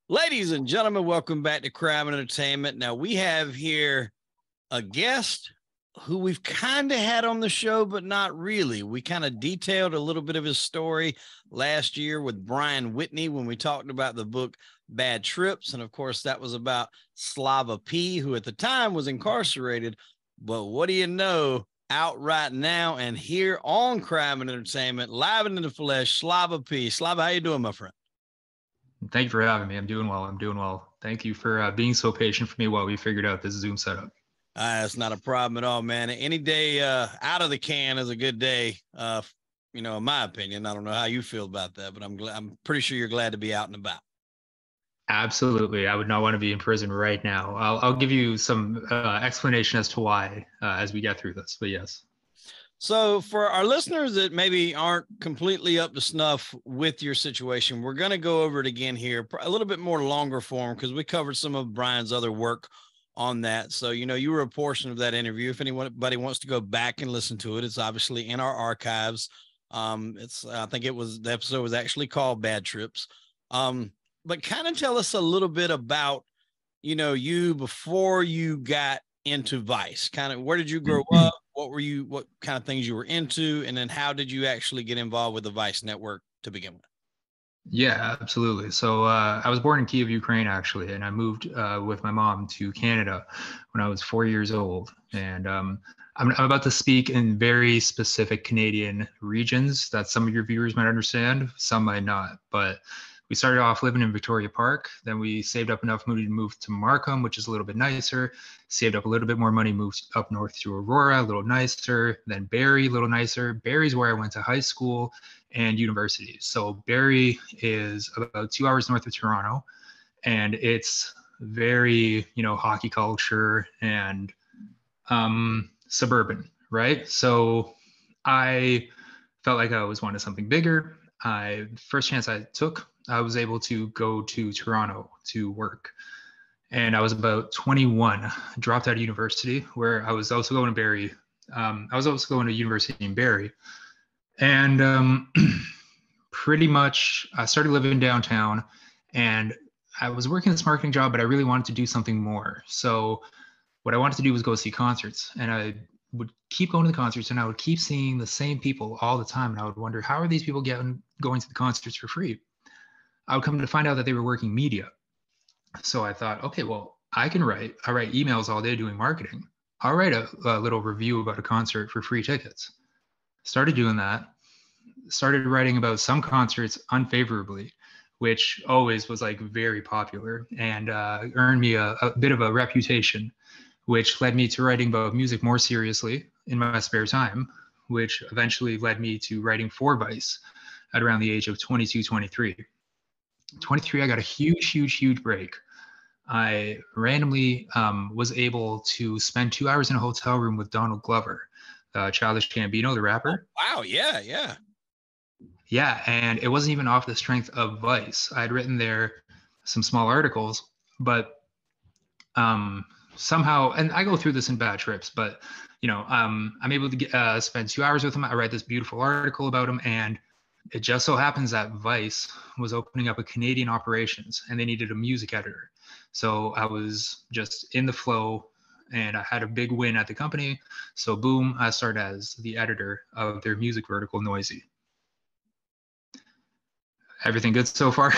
Ladies and gentlemen, welcome back to Crime and Entertainment. Now, we have here a guest who we've kind of had on the show, but not really. We kind of detailed a little bit of his story last year with Brian Whitney when we talked about the book Bad Trips. And of course, that was about Slava P, who at the time was incarcerated. But what do you know? Out right now and here on Crime and Entertainment, live and in the flesh, Slava P. Slava, how you doing, my friend? Thank you for having me. I'm doing well. Thank you for being so patient for me while we figured out this Zoom setup. That's not a problem at all, man. Any day out of the can is a good day. In my opinion. I don't know how you feel about that, but I'm pretty sure you're glad to be out and about. Absolutely. I would not want to be in prison right now. I'll give you some explanation as to why as we get through this, but yes. So for our listeners that maybe aren't completely up to snuff with your situation, we're going to go over it again here, a little bit more longer form, because we covered some of Brian's other work on that. So, you were a portion of that interview. If anybody wants to go back and listen to it, it's obviously in our archives. I think the episode was actually called Bad Trips. But kind of tell us a little bit about, you before you got into Vice. Kind of where did you grow up? What kind of things you were into? And then how did you actually get involved with the Vice network to begin with? Yeah, absolutely. So I was born in Kyiv, Ukraine, actually, and I moved with my mom to Canada when I was 4 years old. And I'm about to speak in very specific Canadian regions that some of your viewers might understand, some might not. But we started off living in Victoria Park. Then we saved up enough money to move to Markham, which is a little bit nicer. Saved up a little bit more money, moved up north to Aurora, a little nicer. Then Barrie, a little nicer. Barrie's where I went to high school and university. So Barrie is about 2 hours north of Toronto, and it's very, hockey culture and suburban, right? So I felt like I always wanted something bigger. First chance I took, I was able to go to Toronto to work. And I was about 21, dropped out of university, where I was also going to Barrie. I was also going to university in Barrie. And pretty much I started living downtown, and I was working this marketing job, but I really wanted to do something more. So what I wanted to do was go see concerts, and I would keep going to the concerts, and I would keep seeing the same people all the time. And I would wonder, how are these people going to the concerts for free? I would come to find out that they were working media. So I thought, okay, well, I write emails all day doing marketing. I'll write a little review about a concert for free tickets. Started doing that. Started writing about some concerts unfavorably, which always was like very popular, and earned me a bit of a reputation, which led me to writing about music more seriously in my spare time, which eventually led me to writing for Vice at around the age of 22, 23. 23, I got a huge break. I randomly was able to spend 2 hours in a hotel room with Donald Glover, Childish Gambino, the rapper. Oh, wow, yeah. Yeah, and it wasn't even off the strength of Vice. I had written there some small articles, but somehow, and I go through this in Bad Trips, but I'm able to spend 2 hours with him. I write this beautiful article about him, and it just so happens that Vice was opening up a Canadian operations, and they needed a music editor. So I was just in the flow, and I had a big win at the company. So boom, I started as the editor of their music vertical, Noisy. Everything good so far?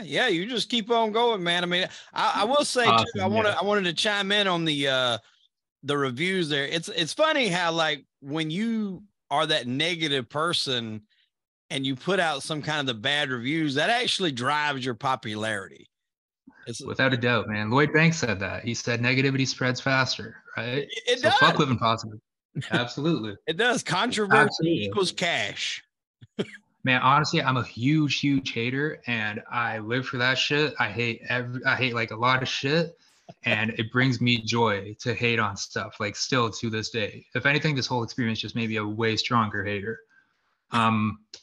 Yeah. You just keep on going, man. I mean, I will say awesome, too, I wanted to chime in on the reviews there. It's funny how, like, when you are that negative person and you put out some kind of the bad reviews, that actually drives your popularity. Without a doubt, man. Lloyd Banks said that. He said negativity spreads faster, right? It does. Fuck living positive. Absolutely. It does. Controversy equals cash. Man, honestly, I'm a huge hater, and I live for that shit. I hate like a lot of shit, and it brings me joy to hate on stuff, like still to this day. If anything, this whole experience just made me a way stronger hater.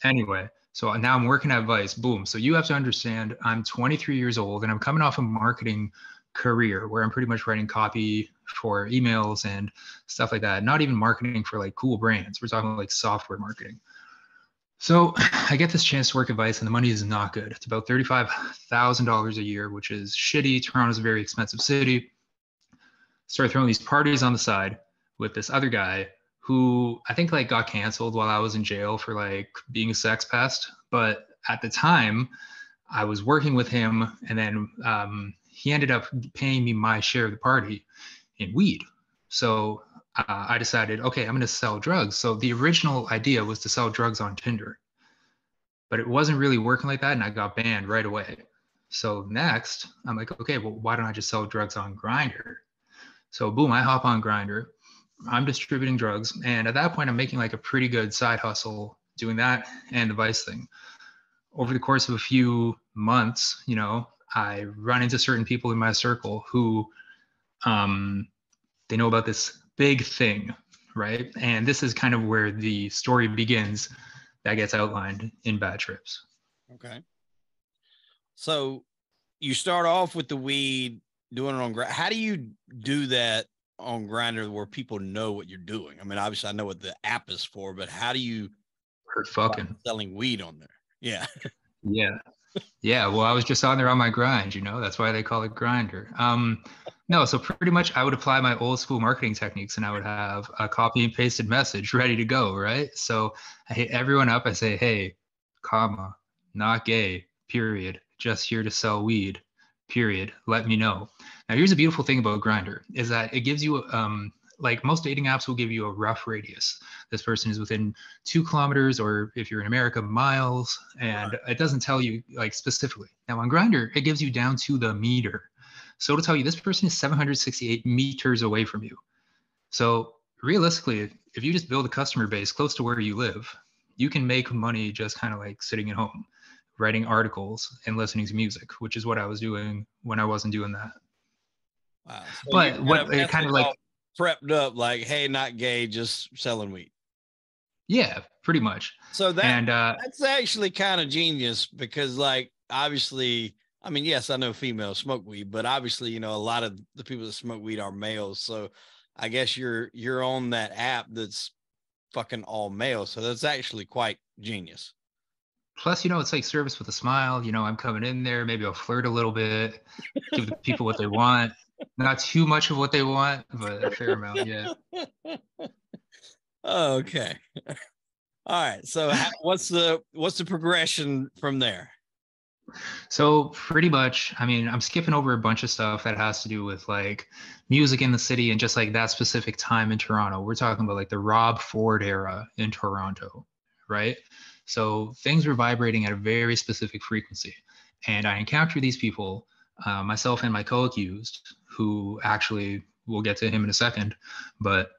Anyway, so now I'm working at Vice. Boom. So you have to understand, I'm 23 years old, and I'm coming off a marketing career where I'm pretty much writing copy for emails and stuff like that. Not even marketing for like cool brands. We're talking like software marketing. So I get this chance to work at Vice, and the money is not good. It's about $35,000 a year, which is shitty. Toronto's a very expensive city. Started throwing these parties on the side with this other guy who I think like got canceled while I was in jail for like being a sex pest. But at the time, I was working with him, and then he ended up paying me my share of the party in weed. So I decided, okay, I'm going to sell drugs. So the original idea was to sell drugs on Tinder, but it wasn't really working like that, and I got banned right away. So next, I'm like, okay, well, why don't I just sell drugs on Grindr? So boom, I hop on Grindr. I'm distributing drugs, and at that point, I'm making like a pretty good side hustle doing that and the Vice thing. Over the course of a few months, you know, I run into certain people in my circle who they know about this big thing, right? And this is kind of where the story begins that gets outlined in Bad Trips. Okay. So you start off with the weed, doing it on Grindr. How do you do that on Grindr where people know what you're doing? I mean, obviously I know what the app is for, but how do you fucking selling weed on there? Yeah. Yeah. Well, I was just on there on my grind, you know, that's why they call it Grindr. No, so pretty much I would apply my old school marketing techniques, and I would have a copy and pasted message ready to go, right? So I hit everyone up. I say, hey, comma, not gay, period. Just here to sell weed, period. Let me know. Now, here's a beautiful thing about Grindr is that it gives you, like most dating apps will give you a rough radius. This person is within 2 kilometers, or if you're in America, miles, and it doesn't tell you like specifically. Now on Grindr, it gives you down to the meter. So it'll tell you this person is 768 meters away from you. So realistically, if you just build a customer base close to where you live, you can make money just kind of like sitting at home, writing articles and listening to music, which is what I was doing when I wasn't doing that. Wow. So but what it kind of like prepped up like, hey, not gay, just selling weed. Yeah, pretty much. So and that's actually kind of genius because, like, obviously, I mean, yes, I know females smoke weed, but obviously, you know, a lot of the people that smoke weed are males. So I guess you're on that app that's fucking all male. So that's actually quite genius. Plus, you know, it's like service with a smile. You know, I'm coming in there, maybe I'll flirt a little bit, give the people what they want. Not too much of what they want, but a fair amount, yeah. Okay. All right. So what's the progression from there? So pretty much, I mean, I'm skipping over a bunch of stuff that has to do with like music in the city and just like that specific time in Toronto. We're talking about like the Rob Ford era in Toronto, right? So things were vibrating at a very specific frequency. And I encountered these people, myself and my co-accused, who actually, we'll get to him in a second, but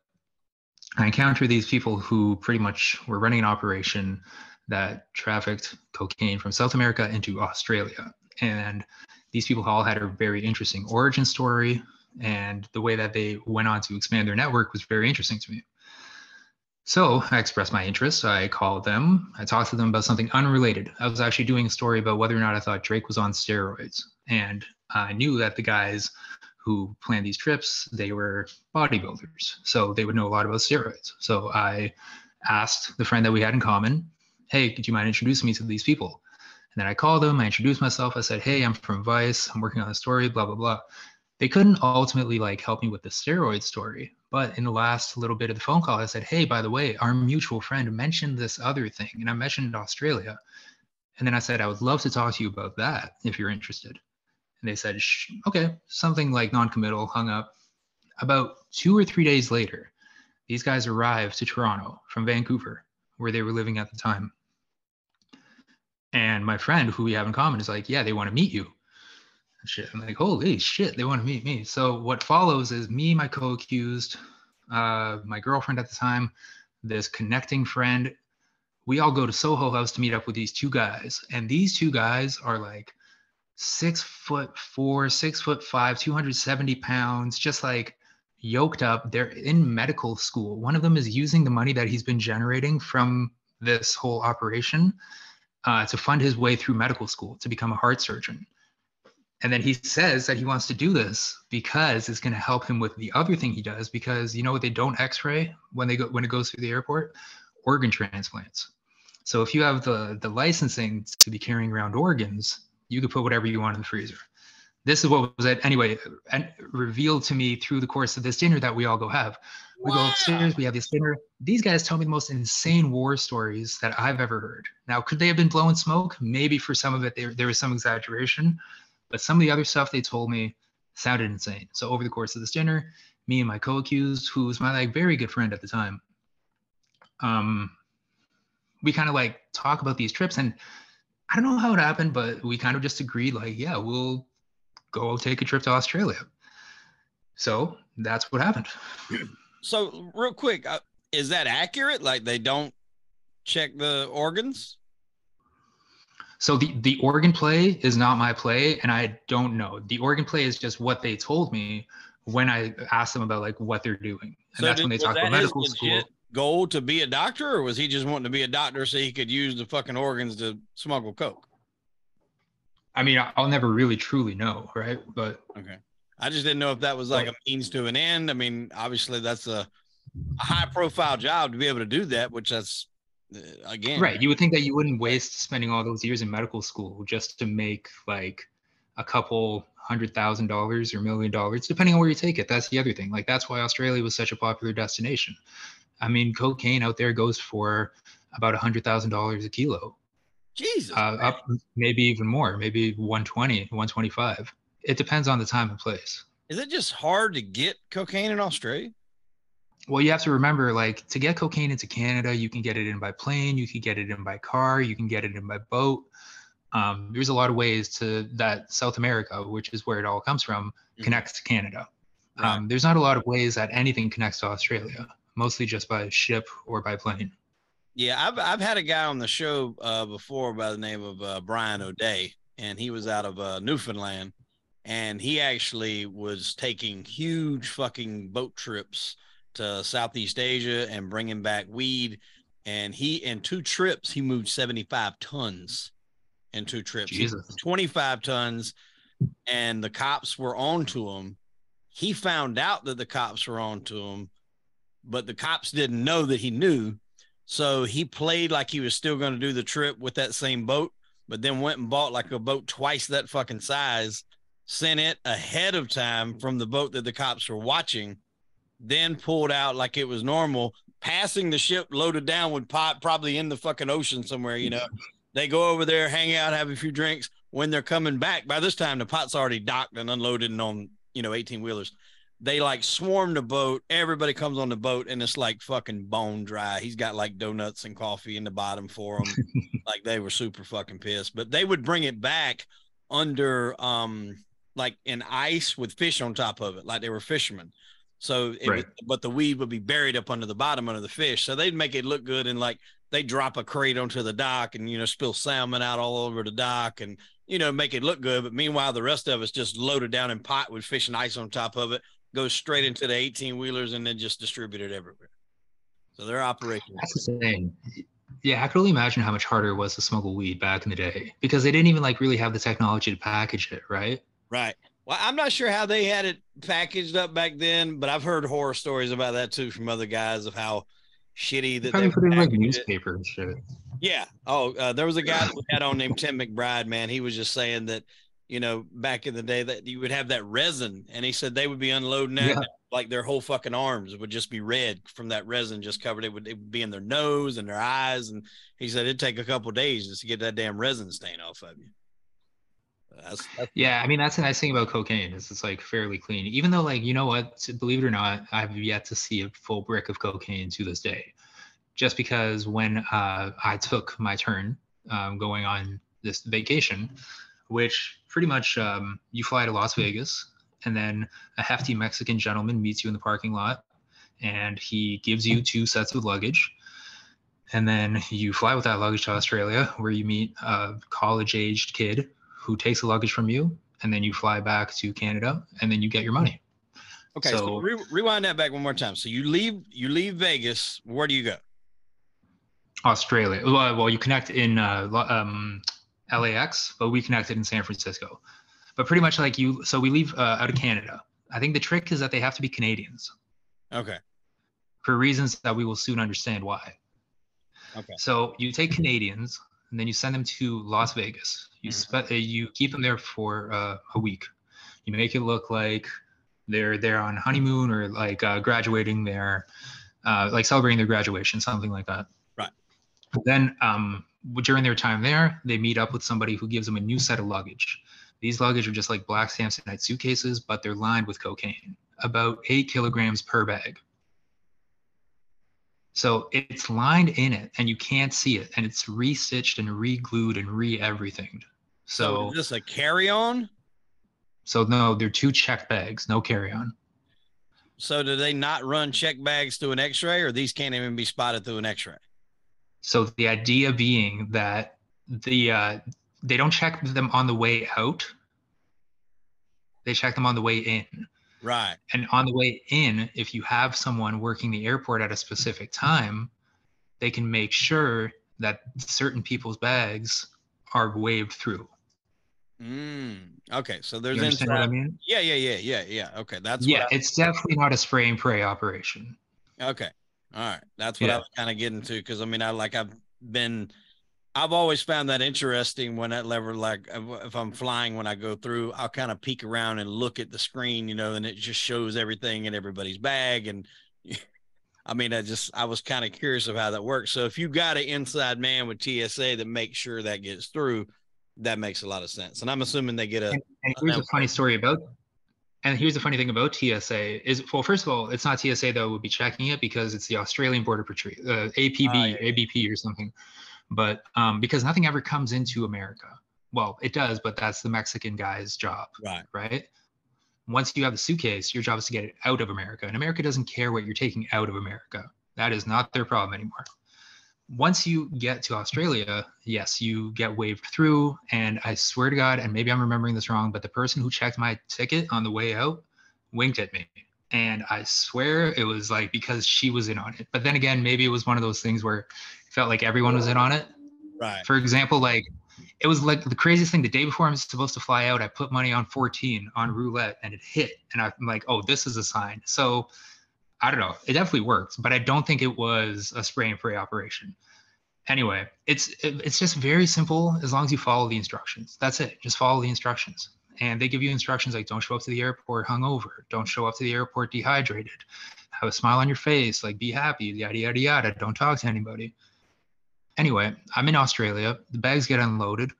I encountered these people who pretty much were running an operation that trafficked cocaine from South America into Australia. And these people all had a very interesting origin story, and the way that they went on to expand their network was very interesting to me. So I expressed my interest. I called them. I talked to them about something unrelated. I was actually doing a story about whether or not I thought Drake was on steroids. And I knew that the guys who planned these trips, they were bodybuilders. So they would know a lot about steroids. So I asked the friend that we had in common, hey, could you mind introducing me to these people? And then I called them. I introduced myself. I said, hey, I'm from Vice. I'm working on a story, blah, blah, blah. They couldn't ultimately like help me with the steroid story. But in the last little bit of the phone call, I said, hey, by the way, our mutual friend mentioned this other thing. And I mentioned Australia. And then I said, I would love to talk to you about that if you're interested. And they said, okay, something like non-committal, hung up. About 2 or 3 days later, these guys arrived to Toronto from Vancouver, where they were living at the time. And my friend, who we have in common, is like, yeah, they want to meet you. Shit. I'm like, holy shit, they want to meet me. So what follows is me, my co-accused, my girlfriend at the time, this connecting friend. We all go to Soho House to meet up with these 2 guys. And these 2 guys are like 6'4", 6'5", 270 pounds, just like yoked up. They're in medical school. One of them is using the money that he's been generating from this whole operation to fund his way through medical school to become a heart surgeon. And then he says that he wants to do this because it's going to help him with the other thing he does, because you know what they don't x-ray when it goes through the airport? Organ transplants. So if you have the licensing to be carrying around organs, you could put whatever you want in the freezer. This is what was anyway, and revealed to me through the course of this dinner that we all go have. We go upstairs, we have this dinner. These guys tell me the most insane war stories that I've ever heard. Now, could they have been blowing smoke? Maybe for some of it, there was some exaggeration, but some of the other stuff they told me sounded insane. So over the course of this dinner, me and my co-accused, who was my like very good friend at the time, we kind of like talk about these trips, and I don't know how it happened, but we kind of just agreed like, yeah, we'll go take a trip to Australia. So that's what happened. So real quick, is that accurate? Like they don't check the organs? So the organ play is not my play, and I don't know. The organ play is just what they told me when I asked them about like what they're doing. And so that's when they talk about medical school. Goal to be a doctor, or was he just wanting to be a doctor so he could use the fucking organs to smuggle coke? I mean, I'll never really truly know, right? But okay, I just didn't know if that was like a means to an end. I mean, obviously that's a high profile job to be able to do that, which that's again, right. You would think that you wouldn't waste spending all those years in medical school just to make like a couple $100,000 or $1 million, depending on where you take it. That's the other thing. Like that's why Australia was such a popular destination. I mean, cocaine out there goes for about $100,000 a kilo. Jesus. Up maybe even more, maybe 120, 125. It depends on the time and place. Is it just hard to get cocaine in Australia? Well, you have to remember, like, to get cocaine into Canada, you can get it in by plane, you can get it in by car, you can get it in by boat. There's a lot of ways to that South America, which is where it all comes from, connects to Canada. Right. There's not a lot of ways that anything connects to Australia, mostly just by ship or by plane. Yeah, I've had a guy on the show before by the name of Brian O'Day, and he was out of Newfoundland, and he actually was taking huge fucking boat trips to Southeast Asia and bringing back weed. And in 2 trips, he moved 75 tons in 2 trips. Jesus. 25 tons, and the cops were on to him. He found out that the cops were on to him, but the cops didn't know that he knew. So he played like he was still going to do the trip with that same boat, but then went and bought like a boat twice that fucking size, sent it ahead of time from the boat that the cops were watching, then pulled out like it was normal, passing the ship loaded down with pot, probably in the fucking ocean somewhere, you know. They go over there, hang out, have a few drinks. When they're coming back, by this time, the pot's already docked and unloaded and on, 18-wheelers. They like swarm the boat. Everybody comes on the boat and it's like fucking bone dry. He's got like donuts and coffee in the bottom for them. Like they were super fucking pissed, but they would bring it back under like in ice with fish on top of it. Like they were fishermen. So, but the weed would be buried up under the bottom under the fish. So they'd make it look good. And like they drop a crate onto the dock and, spill salmon out all over the dock and, make it look good. But meanwhile, the rest of it's just loaded down in pot with fish and ice on top of it. Goes straight into the 18-wheelers and then just distributed everywhere. So their operation. That's the thing. Yeah, I can only imagine how much harder it was to smuggle weed back in the day because they didn't even like really have the technology to package it, right? Right. Well, I'm not sure how they had it packaged up back then, but I've heard horror stories about that too from other guys of how shitty that they put it in like newspaper and shit. Yeah. Oh, there was a guy that we had on named Tim McBride, man. He was just saying that, back in the day that you would have that resin, and he said they would be unloading that like their whole fucking arms would just be red from that resin just covered. It would be in their nose and their eyes. And he said it'd take a couple of days just to get that damn resin stain off of you. That's yeah, I mean, that's the nice thing about cocaine is it's like fairly clean, even though like, you know what, believe it or not, I've yet to see a full brick of cocaine to this day, just because when I took my turn going on this vacation, which pretty much you fly to Las Vegas and then a hefty Mexican gentleman meets you in the parking lot and he gives you 2 sets of luggage. And then you fly with that luggage to Australia where you meet a college-aged kid who takes the luggage from you, and then you fly back to Canada, and then you get your money. Okay, so rewind that back one more time. So you leave Vegas. Where do you go? Australia. Well, you connect in LAX, but we connected in San Francisco. But pretty much like you, so we leave out of Canada. I think the trick is that they have to be Canadians. Okay. For reasons that we will soon understand why. Okay. So you take Canadians and then you send them to Las Vegas. You keep them there for a week. You make it look like they're there on honeymoon or like graduating their, like celebrating their graduation, something like that. Right. Then during their time there, they meet up with somebody who gives them a new set of luggage. These luggage are just like black Samsonite suitcases, but they're lined with cocaine, about 8 kilograms per bag. So it's lined in it and you can't see it. And it's re-stitched and re-glued and re-everything. So is this a carry-on? So no, they're 2 check bags, no carry-on. So do they not run check bags through an x-ray, or these can't even be spotted through an x-ray? So the idea being that they don't check them on the way out. They check them on the way in. Right. And on the way in, if you have someone working the airport at a specific time, they can make sure that certain people's bags are waved through. Okay, so there's You understand what I mean? Yeah. Okay, it's definitely not a spray and pray operation. Okay, all right, that's what I was kind of getting to, because I mean, I've always found that interesting when that lever, like if I'm flying, when I go through, I'll kind of peek around and look at the screen, you know, and it just shows everything in everybody's bag. And I mean, I was kind of curious of how that works. So if you got an inside man with TSA that makes sure that gets through, that makes a lot of sense. And I'm assuming they get and here's a funny story about, and here's the funny thing about TSA is, well, first of all, it's not TSA that would be checking it, because it's the Australian Border Patrol, ABP or something. But because nothing ever comes into America. Well, it does, but that's the Mexican guy's job, right? Once you have the suitcase, your job is to get it out of America. And America doesn't care what you're taking out of America. That is not their problem anymore. Once you get to Australia, yes, you get waved through. And I swear to God, and maybe I'm remembering this wrong, but the person who checked my ticket on the way out winked at me. And I swear it was like because she was in on it. But then again, maybe it was one of those things where it felt like everyone was in on it. Right. For example, like it was like the craziest thing. The day before I'm supposed to fly out, I put money on 14 on roulette and it hit. And I'm like, oh, this is a sign. So I don't know. It definitely worked, but I don't think it was a spray and pray operation. Anyway, it's just very simple as long as you follow the instructions. That's it. Just follow the instructions. And they give you instructions like, don't show up to the airport hungover. Don't show up to the airport dehydrated. Have a smile on your face. Like, be happy, yada, yada, yada. Don't talk to anybody. Anyway, I'm in Australia. The bags get unloaded.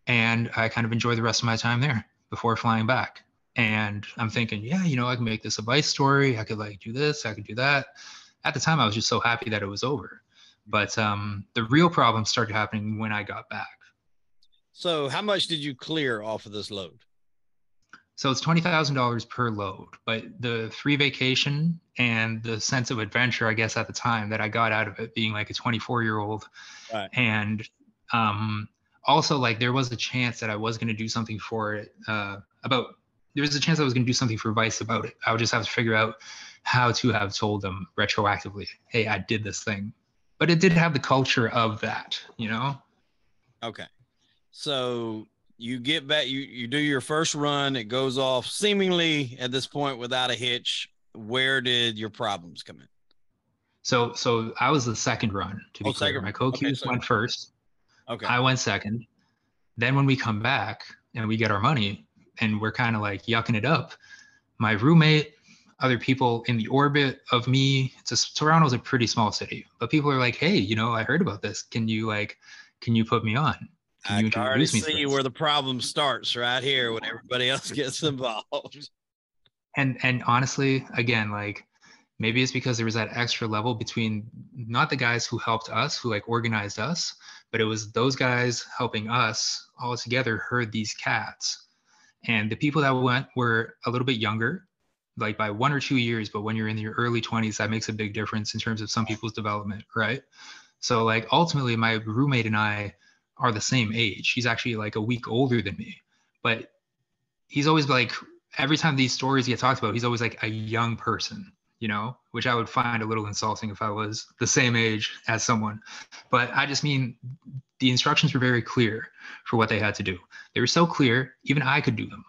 And I kind of enjoy the rest of my time there before flying back. And I'm thinking, yeah, you know, I can make this a Vice story. I could like do this. I could do that. At the time, I was just so happy that it was over. But the real problem started happening when I got back. So how much did you clear off of this load? So it's $20,000 per load, but the free vacation and the sense of adventure, I guess, at the time that I got out of it, being like a 24-year-old, right. And also like there was a chance that I was going to do something for it. There was a chance I was going to do something for Vice about it. I would just have to figure out how to have told them retroactively, hey, I did this thing. But it did have the culture of that, you know? Okay. So you get back, you do your first run, it goes off seemingly at this point without a hitch. Where did your problems come in? So I was the second run, to be clear. My co-accused went first. Okay. I went second. Then when we come back and we get our money and we're kind of like yucking it up, my roommate, other people in the orbit of me, Toronto's a pretty small city, but people are like, hey, you know, I heard about this. Can you put me on? Can you introduce me? I see where the problem starts right here when everybody else gets involved. And honestly, again, like maybe it's because there was that extra level between not the guys who helped us, who like organized us, but it was those guys helping us all together herd these cats. And the people that went were a little bit younger, like by 1 or 2 years, but when you're in your early 20s, that makes a big difference in terms of some people's development, right? So like ultimately my roommate and I are the same age. He's actually like a week older than me, but he's always like, every time these stories get talked about, he's always like a young person, you know, which I would find a little insulting if I was the same age as someone. But I just mean the instructions were very clear for what they had to do. They were so clear, even I could do them,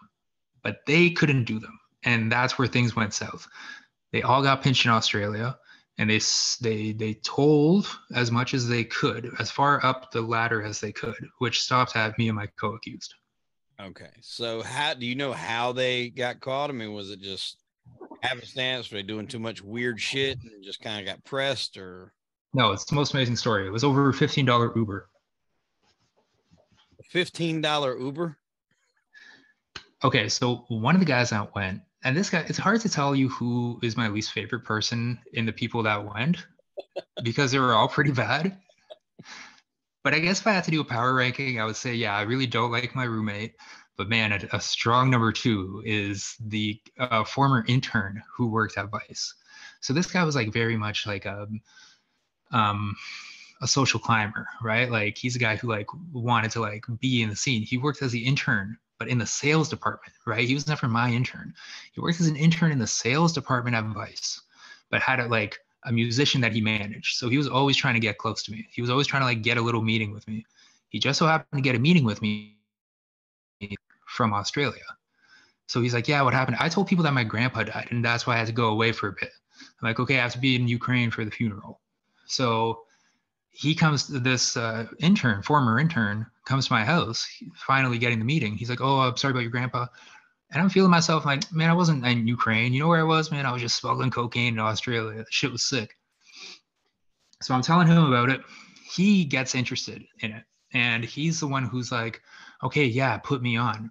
but they couldn't do them. And that's where things went south. They all got pinched in Australia. and they told as much as they could, as far up the ladder as they could, which stopped at me and my co-accused. Okay. So how do you know how they got caught? I mean, was it just happenstance? Were they doing too much weird shit and just kind of got pressed, or No, it's the most amazing story. It was over $15 Uber. $15 Uber? Okay, so one of the guys that went, and this guy, it's hard to tell you who is my least favorite person in the people that went because they were all pretty bad. But I guess if I had to do a power ranking, I would say, yeah, I really don't like my roommate. But man, a strong number two is the former intern who worked at Vice. So this guy was like very much like a social climber, right? Like he's a guy who like wanted to like be in the scene. He worked as the intern, but in the sales department, right? He was never my intern. He worked as an intern in the sales department at Vice, but had a musician that he managed. So he was always trying to get close to me. He was always trying to like get a little meeting with me. He just so happened to get a meeting with me from Australia. So he's like, yeah, what happened? I told people that my grandpa died and that's why I had to go away for a bit. I'm like, okay, I have to be in Ukraine for the funeral. So he comes to this former intern, comes to my house, finally getting the meeting. He's like, oh, I'm sorry about your grandpa. And I'm feeling myself like, man, I wasn't in Ukraine. You know where I was, man? I was just smuggling cocaine in Australia. The shit was sick. So I'm telling him about it. He gets interested in it. And he's the one who's like, okay, yeah, put me on.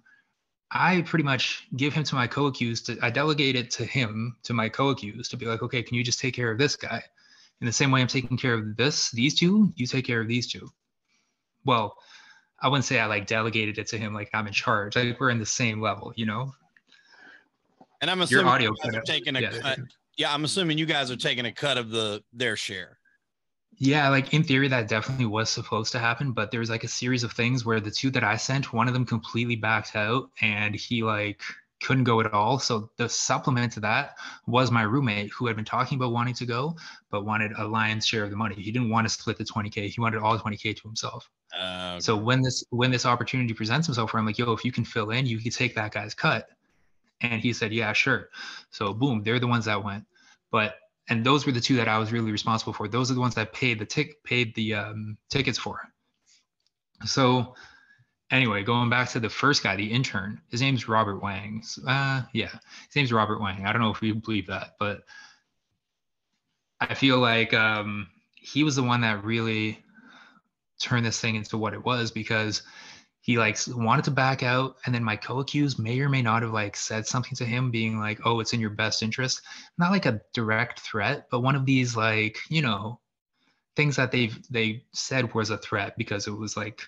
I pretty much give him to my co-accused. I delegate it to him, to my co-accused, to be like, okay, can you just take care of this guy? In the same way I'm taking care of these two, you take care of these two. Well, I wouldn't say I like delegated it to him like I'm in charge. Like we're in the same level, you know? And I'm Your assuming audio you guys are taking a cut. Yeah, I'm assuming you guys are taking a cut of their share. Yeah, like in theory, that definitely was supposed to happen, but there was like a series of things where the two that I sent, one of them completely backed out and he like couldn't go at all. So the supplement to that was my roommate who had been talking about wanting to go, but wanted a lion's share of the money. He didn't want to split the 20K. He wanted all 20K to himself. Okay. So when this opportunity presents himself, where I'm like, yo, if you can fill in, you can take that guy's cut. And he said, yeah, sure. So boom, they're the ones that went. And those were the two that I was really responsible for. Those are the ones I paid the tickets for. So anyway, going back to the first guy, the intern, his name's Robert Wang. His name's Robert Wang. I don't know if you believe that, but I feel like he was the one that really turned this thing into what it was, because he like wanted to back out, and then my co-accused may or may not have like said something to him being like, oh, it's in your best interest. Not like a direct threat, but one of these like, you know, things that they said was a threat because it was like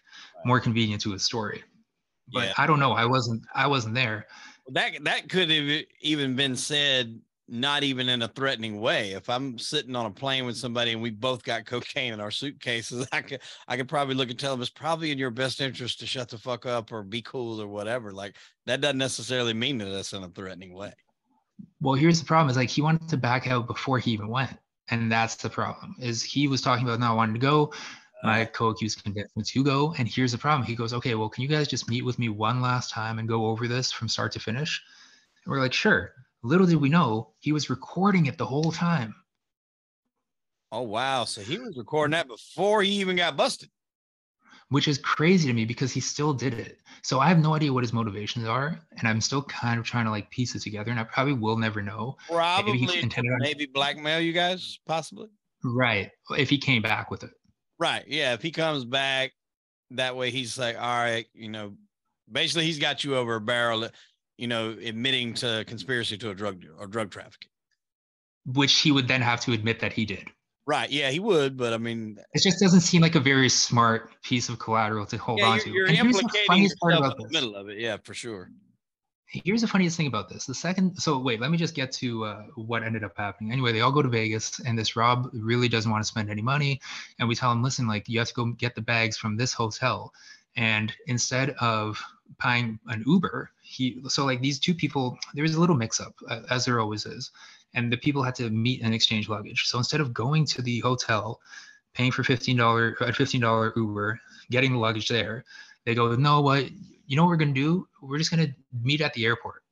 more convenient to his story. But yeah. I don't know. I wasn't there. That could have even been said not even in a threatening way. If I'm sitting on a plane with somebody and we both got cocaine in our suitcases, I could probably look and tell them it's probably in your best interest to shut the fuck up or be cool or whatever. Like that doesn't necessarily mean that it's in a threatening way. Well, here's the problem is like he wanted to back out before he even went. And that's the problem is he was talking about not wanting to go. My co-accused convinced him to go. And here's the problem. He goes, okay, well, can you guys just meet with me one last time and go over this from start to finish? And we're like, sure. Little did we know he was recording it the whole time. Oh, wow. So he was recording that before he even got busted. Which is crazy to me because he still did it. So I have no idea what his motivations are. And I'm still kind of trying to like piece it together. And I probably will never know. Probably maybe blackmail you guys, possibly. Right. If he came back with it. Right. Yeah. If he comes back that way, he's like, all right, you know, basically he's got you over a barrel, you know, admitting to conspiracy to a drug deal or drug trafficking. Which he would then have to admit that he did. Right. Yeah, he would. But I mean, it just doesn't seem like a very smart piece of collateral to hold on to. You're implicating yourself in the middle of it. Yeah, for sure. Here's the funniest thing about this. So wait, let me just get to what ended up happening. Anyway, they all go to Vegas and this Rob really doesn't want to spend any money. And we tell him, listen, like you have to go get the bags from this hotel. And instead of buying an Uber, so like these two people, there was a little mix up as there always is. And the people had to meet and exchange luggage. So instead of going to the hotel, paying for $15 Uber, getting the luggage there, they go, no, what? You know what we're going to do? We're just going to meet at the airport.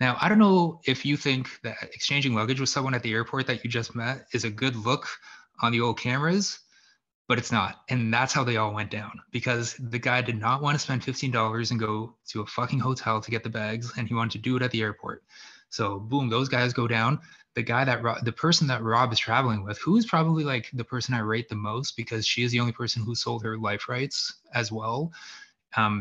Now, I don't know if you think that exchanging luggage with someone at the airport that you just met is a good look on the old cameras, but it's not. And that's how they all went down, because the guy did not want to spend $15 and go to a fucking hotel to get the bags, and he wanted to do it at the airport. So boom, those guys go down. The person that Rob is traveling with, who is probably like the person I rate the most, because she is the only person who sold her life rights as well.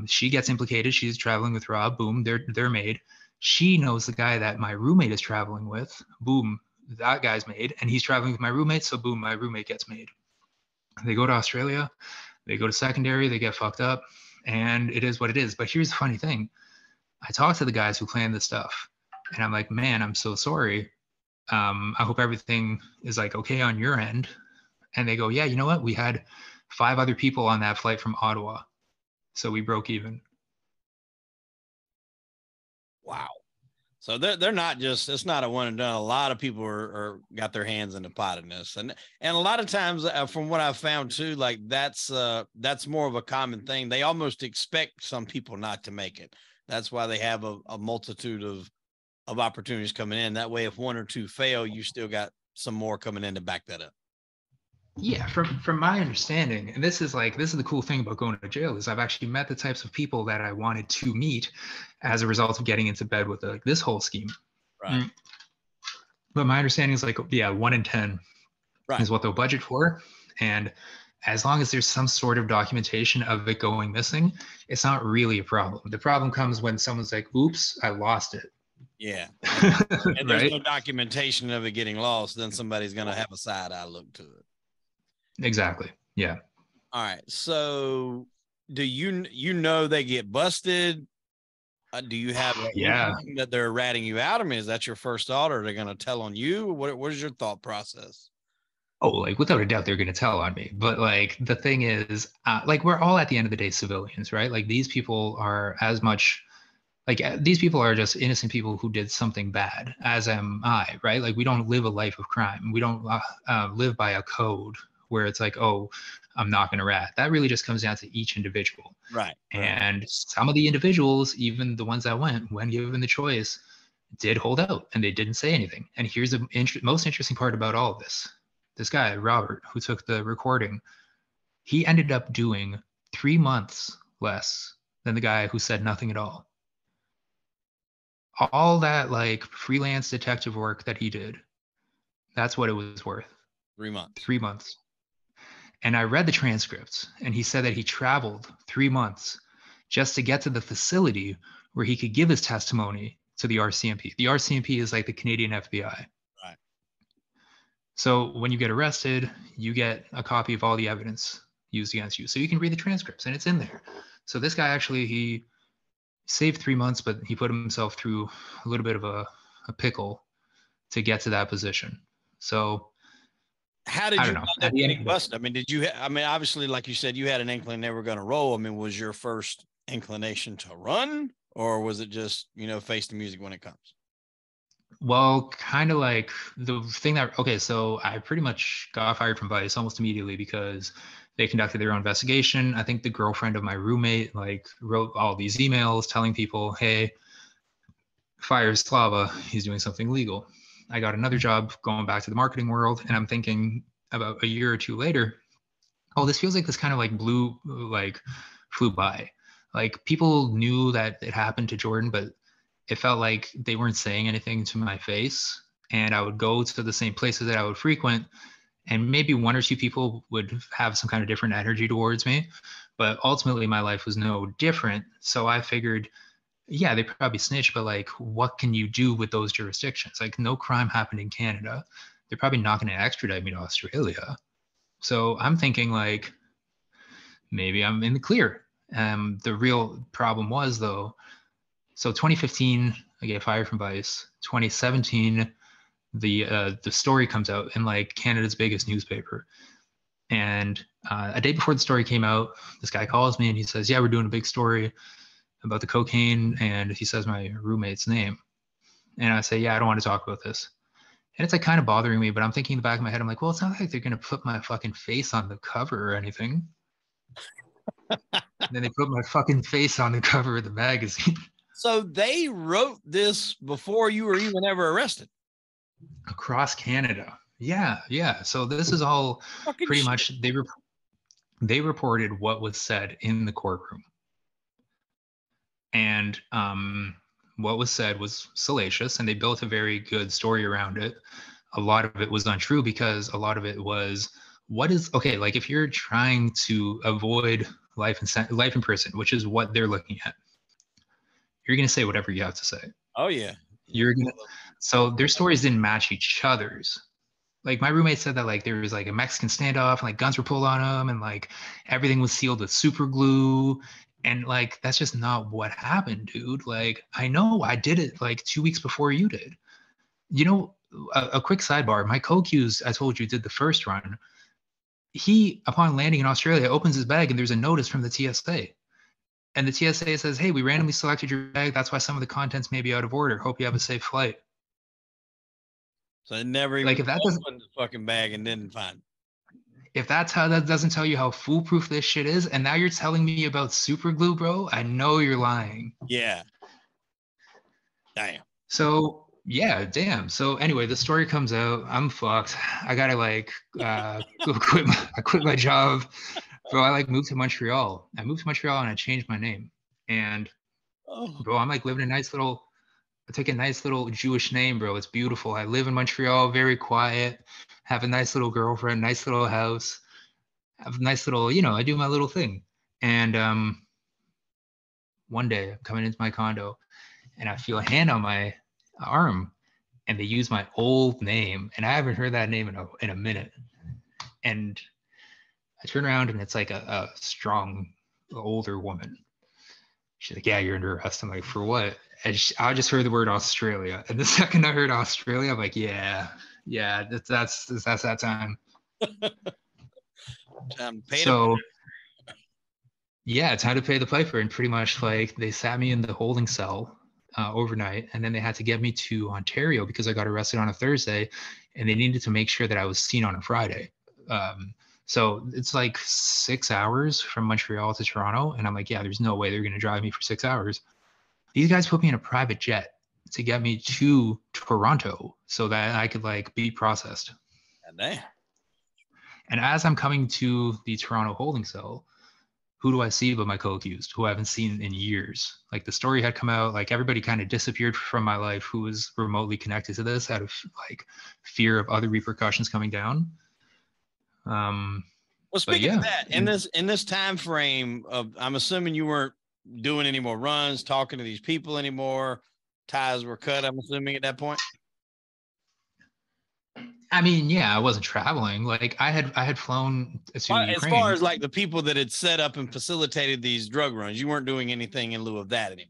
She gets implicated. She's traveling with Rob. Boom, they're made. She knows the guy that my roommate is traveling with. Boom, that guy's made, and he's traveling with my roommate. So boom, my roommate gets made. They go to Australia, they go to secondary, they get fucked up, and it is what it is. But here's the funny thing. I talked to the guys who planned this stuff, and I'm like, man, I'm so sorry. I hope everything is like okay on your end. And they go, yeah, you know what? We had 5 other people on that flight from Ottawa. So we broke even. Wow. So they're not just, it's not a one and done. A lot of people are got their hands in the pot in this. And a lot of times from what I've found too, like that's more of a common thing. They almost expect some people not to make it. That's why they have a multitude of opportunities coming in. That way, if 1 or 2 fail, you still got some more coming in to back that up. Yeah, from my understanding, and this is the cool thing about going to jail, is I've actually met the types of people that I wanted to meet as a result of getting into bed with this whole scheme. Right. But my understanding is 1 in 10 is what they'll budget for. And as long as there's some sort of documentation of it going missing, it's not really a problem. The problem comes when someone's like, oops, I lost it. Yeah. And there's right? no documentation of it getting lost, then somebody's going to have a side eye look to it. Exactly. Yeah. All right. So do you know they get busted? Do you have that they're ratting you out? I mean, is that your first thought, or are they going to tell on you? What is your thought process? Oh, without a doubt, they're going to tell on me. But the thing is, we're all at the end of the day civilians, right? Like these people are as much these people are just innocent people who did something bad, as am I, right? Like we don't live a life of crime. We don't live by a code where it's like, oh, I'm not going to rat. That really just comes down to each individual. Right. And some of the individuals, even the ones that went, when given the choice, did hold out and they didn't say anything. And here's the most interesting part about all of this. This guy, Robert, who took the recording, he ended up doing 3 months less than the guy who said nothing at all. All that freelance detective work that he did, that's what it was worth. 3 months. 3 months. And I read the transcripts, and he said that he traveled 3 months just to get to the facility where he could give his testimony to the RCMP. The RCMP is like the Canadian FBI. Right. So when you get arrested, you get a copy of all the evidence used against you. So you can read the transcripts, and it's in there. So this guy actually, he saved 3 months, but he put himself through a little bit of a pickle to get to that position. So how did you end up getting busted? I mean, obviously, like you said, you had an inkling they were going to roll. I mean, was your first inclination to run, or was it just, face the music when it comes? Well, kind of like the thing so I pretty much got fired from Vice almost immediately because they conducted their own investigation. I think the girlfriend of my roommate wrote all these emails telling people, hey, fire Slava, he's doing something illegal. I got another job going back to the marketing world, and I'm thinking about a year or 2 later, oh, this feels like this kind of flew by. People knew that it happened to Jordan, but it felt like they weren't saying anything to my face. And I would go to the same places that I would frequent, and maybe 1 or 2 people would have some kind of different energy towards me. But ultimately, my life was no different. So I figured, yeah, they probably snitched, but what can you do with those jurisdictions? No crime happened in Canada. They're probably not going to extradite me to Australia. So I'm thinking maybe I'm in the clear. The real problem was though, so 2015, I get fired from Vice. 2017, the story comes out in Canada's biggest newspaper. And a day before the story came out, this guy calls me and he says, yeah, we're doing a big story about the cocaine, and he says my roommate's name. And I say, yeah, I don't want to talk about this. And it's kind of bothering me, but I'm thinking in the back of my head, I'm like, well, it's not like they're going to put my fucking face on the cover or anything. And then they put my fucking face on the cover of the magazine. So they wrote this before you were even ever arrested. Across Canada. Yeah, yeah. So this is all Fucking pretty shit. much they reported what was said in the courtroom. And what was said was salacious, and they built a very good story around it. A lot of it was untrue because a lot of it was okay, like if you're trying to avoid life in prison, which is what they're looking at, you're going to say whatever you have to say. Oh yeah. You're gonna, so their stories didn't match each other's. Like my roommate said that like there was like a Mexican standoff and like guns were pulled on them and like everything was sealed with super glue. And like that's just not what happened, dude. Like I know I did it like 2 weeks before you did. You know, a quick sidebar, my co-accused, I told you, did the first run. He, upon landing in Australia, opens his bag and there's a notice from the TSA. And the TSA says, hey, we randomly selected your bag. That's why some of the contents may be out of order. Hope you have a safe flight. So they never even Like if that doesn't opened the fucking bag and didn't find it. If that's how that doesn't tell you how foolproof this shit is, and now you're telling me about super glue, bro, I know you're lying. Yeah. Damn. So yeah, damn. So anyway, the story comes out. I'm fucked. I gotta like go quit. I quit my job, bro. I like moved to Montreal. I moved to Montreal and I changed my name. And bro, I'm like living a nice little. I took a nice little Jewish name, bro. It's beautiful. I live in Montreal, very quiet. Have a nice little girlfriend, nice little house. Have a nice little, I do my little thing. And one day I'm coming into my condo and I feel a hand on my arm and they use my old name. And I haven't heard that name in a minute. And I turn around and it's like a strong, older woman. She's like, yeah, you're under arrest. I'm like, for what? And I just heard the word Australia. And the second I heard Australia, I'm like, yeah, that's that time. Time to pay So yeah, time to pay the piper. And pretty much like they sat me in the holding cell overnight. And then they had to get me to Ontario because I got arrested on a Thursday and they needed to make sure that I was seen on a Friday. So it's like 6 hours from Montreal to Toronto. And I'm like, yeah, there's no way they're going to drive me for 6 hours. These guys put me in a private jet to get me to Toronto so that I could like be processed. Damn. And as I'm coming to the Toronto holding cell, who do I see but my co-accused, who I haven't seen in years? Like the story had come out, like everybody kind of disappeared from my life who was remotely connected to this out of like fear of other repercussions coming down. Well, speaking of that, in this time frame of, I'm assuming you weren't doing any more runs, talking to these people anymore. Ties were cut, I'm assuming, at that point. I mean, yeah, I wasn't traveling. Like I had flown to Ukraine. As far as like the people that had set up and facilitated these drug runs, you weren't doing anything in lieu of that anymore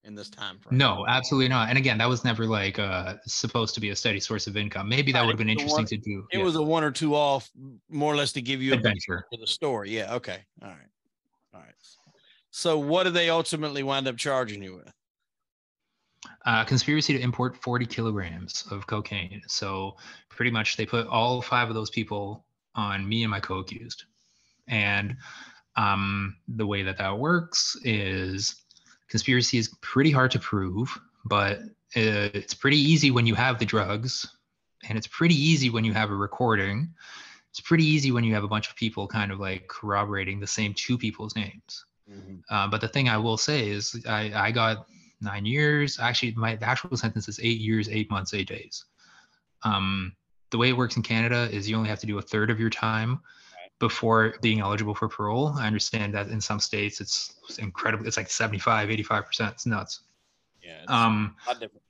in this time frame. No, absolutely not. And again, that was never like supposed to be a steady source of income. Maybe that would have been interesting to do. It was a one or two off, more or less, to give you adventure for the story. Yeah. Okay. All right. So what did they ultimately wind up charging you with? Conspiracy to import 40 kilograms of cocaine. So pretty much they put all 5 of those people on me and my co-accused. And the way that works is conspiracy is pretty hard to prove, but it's pretty easy when you have the drugs, and it's pretty easy when you have a recording. It's pretty easy when you have a bunch of people kind of like corroborating the same 2 people's names. Mm-hmm. But the thing I will say is I got 9 years. Actually, my actual sentence is 8 years, 8 months, 8 days. The way it works in Canada is you only have to do a third of your time before being eligible for parole. I understand that in some states it's incredible. It's like 75, 85%. It's nuts. Yeah. It's a lot different.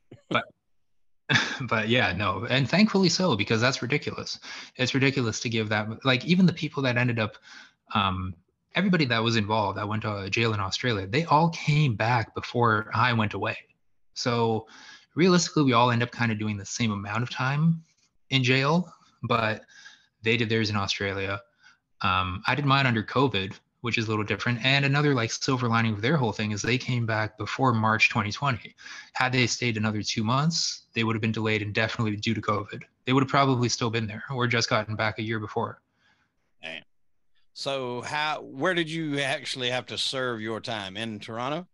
but yeah, no. And thankfully so, because that's ridiculous. It's ridiculous to give that, like even the people that ended up, everybody that was involved that went to jail in Australia, they all came back before I went away. So realistically, we all end up kind of doing the same amount of time in jail, but they did theirs in Australia. I did mine under COVID, which is a little different. And another like silver lining of their whole thing is they came back before March 2020. Had they stayed another 2 months, they would have been delayed indefinitely due to COVID. They would have probably still been there or just gotten back a year before. Damn. So where did you actually have to serve your time? In Toronto?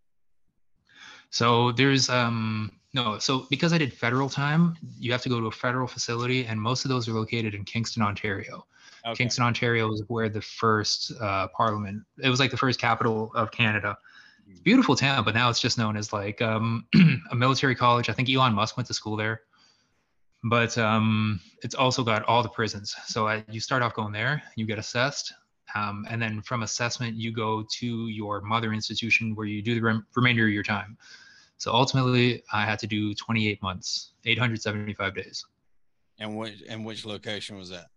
So there's no, so because I did federal time, you have to go to a federal facility, and most of those are located in Kingston, Ontario. Okay. Kingston, Ontario was where the first parliament, it was like the first capital of Canada. Beautiful town, but now it's just known as like a military college. I think Elon Musk went to school there. But it's also got all the prisons. So you start off going there, you get assessed, and then from assessment, you go to your mother institution where you do the remainder of your time. So ultimately, I had to do 28 months, 875 days. And which location was that?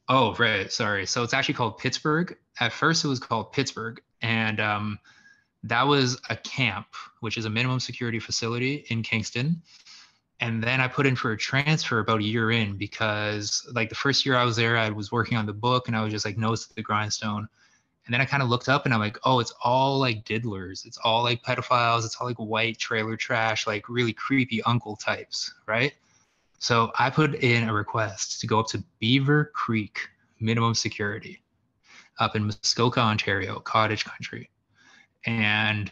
Oh, right. Sorry. So it's actually called Pittsburgh. At first, it was called Pittsburgh. And that was a camp, which is a minimum security facility in Kingston. And then I put in for a transfer about a year in because like the first year I was there, I was working on the book and I was just like nose to the grindstone. And then I kind of looked up and I'm like, oh, it's all like diddlers. It's all like pedophiles. It's all like white trailer trash, like really creepy uncle types, right? So I put in a request to go up to Beaver Creek minimum security up in Muskoka, Ontario, cottage country. And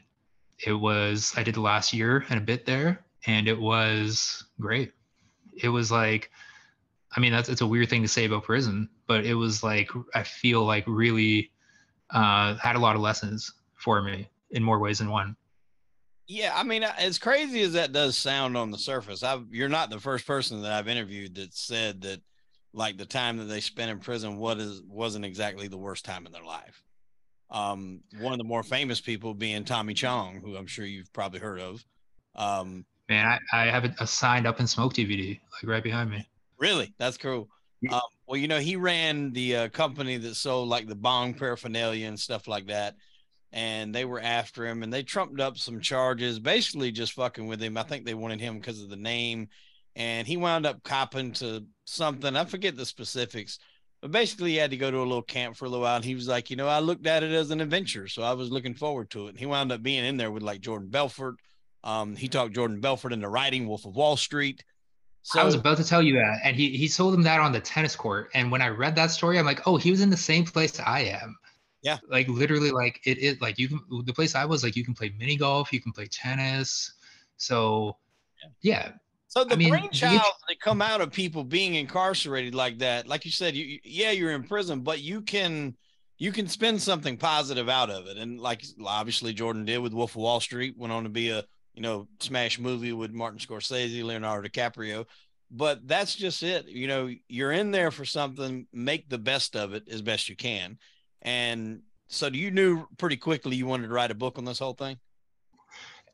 I did the last year and a bit there, and it was great. It was like, I mean, it's a weird thing to say about prison, but it was like, I feel like really had a lot of lessons for me in more ways than one. Yeah, I mean, as crazy as that does sound on the surface, you're not the first person that I've interviewed that said that like the time that they spent in prison wasn't exactly the worst time in their life. One of the more famous people being Tommy Chong, who I'm sure you've probably heard of. Man, I have a signed Up and Smoke DVD like right behind me. Really? That's cool. Well, you know, he ran the company that sold like the bong paraphernalia and stuff like that. And they were after him and they trumped up some charges, basically just fucking with him. I think they wanted him because of the name. And he wound up copping to something. I forget the specifics, but basically he had to go to a little camp for a little while. And he was like, you know, I looked at it as an adventure. So I was looking forward to it. And he wound up being in there with like Jordan Belfort. He talked Jordan Belfort into writing Wolf of Wall Street. So I was about to tell you that, and he told him that on the tennis court. And when I read that story, I'm like, oh, he was in the same place I am. yeah, Like literally, like it is like you can the place I was like you can play mini golf, you can play tennis. So yeah, so I the mean brainchild that come out of people being incarcerated like that, like you said, you're in prison, but you can spin something positive out of it. And like obviously Jordan did with Wolf of Wall Street, went on to be a, you know, smash movie with Martin Scorsese, Leonardo DiCaprio. But that's just it. You know, you're in there for something, make the best of it as best you can. And so you knew pretty quickly you wanted to write a book on this whole thing?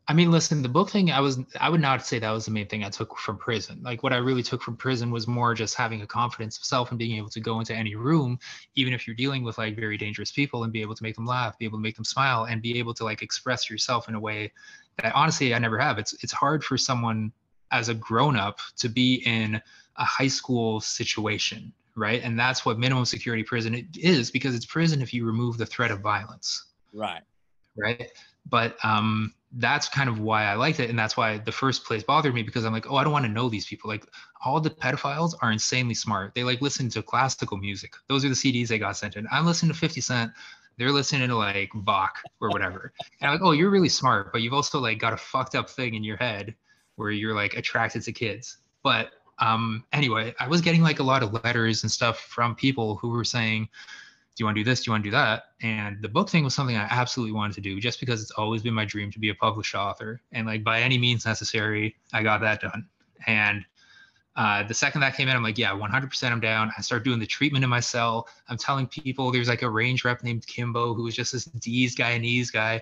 I mean, listen, the book thing, I would not say that was the main thing I took from prison. Like what I really took from prison was more just having a confidence of self and being able to go into any room, even if you're dealing with like very dangerous people, and be able to make them laugh, be able to make them smile, and be able to like express yourself in a way that honestly I never have. It's hard for someone as a grown up to be in a high school situation, right? And that's what minimum security prison is, because it's prison if you remove the threat of violence. Right. Right. But that's kind of why I liked it. And that's why the first place bothered me, because I'm like, oh, I don't want to know these people. Like all the pedophiles are insanely smart. They like listen to classical music. Those are the CDs they got sent in. I'm listening to 50 Cent. They're listening to like Bach or whatever. And I'm like, oh, you're really smart, but you've also like got a fucked up thing in your head where you're like attracted to kids. But anyway, I was getting like a lot of letters and stuff from people who were saying, do you want to do this? Do you want to do that? And the book thing was something I absolutely wanted to do, just because it's always been my dream to be a published author. And like by any means necessary, I got that done. And the second that came in, I'm like, yeah, 100% I'm down. I start doing the treatment in my cell. I'm telling people, there's like a range rep named Kimbo who was just this D's guy and E's guy.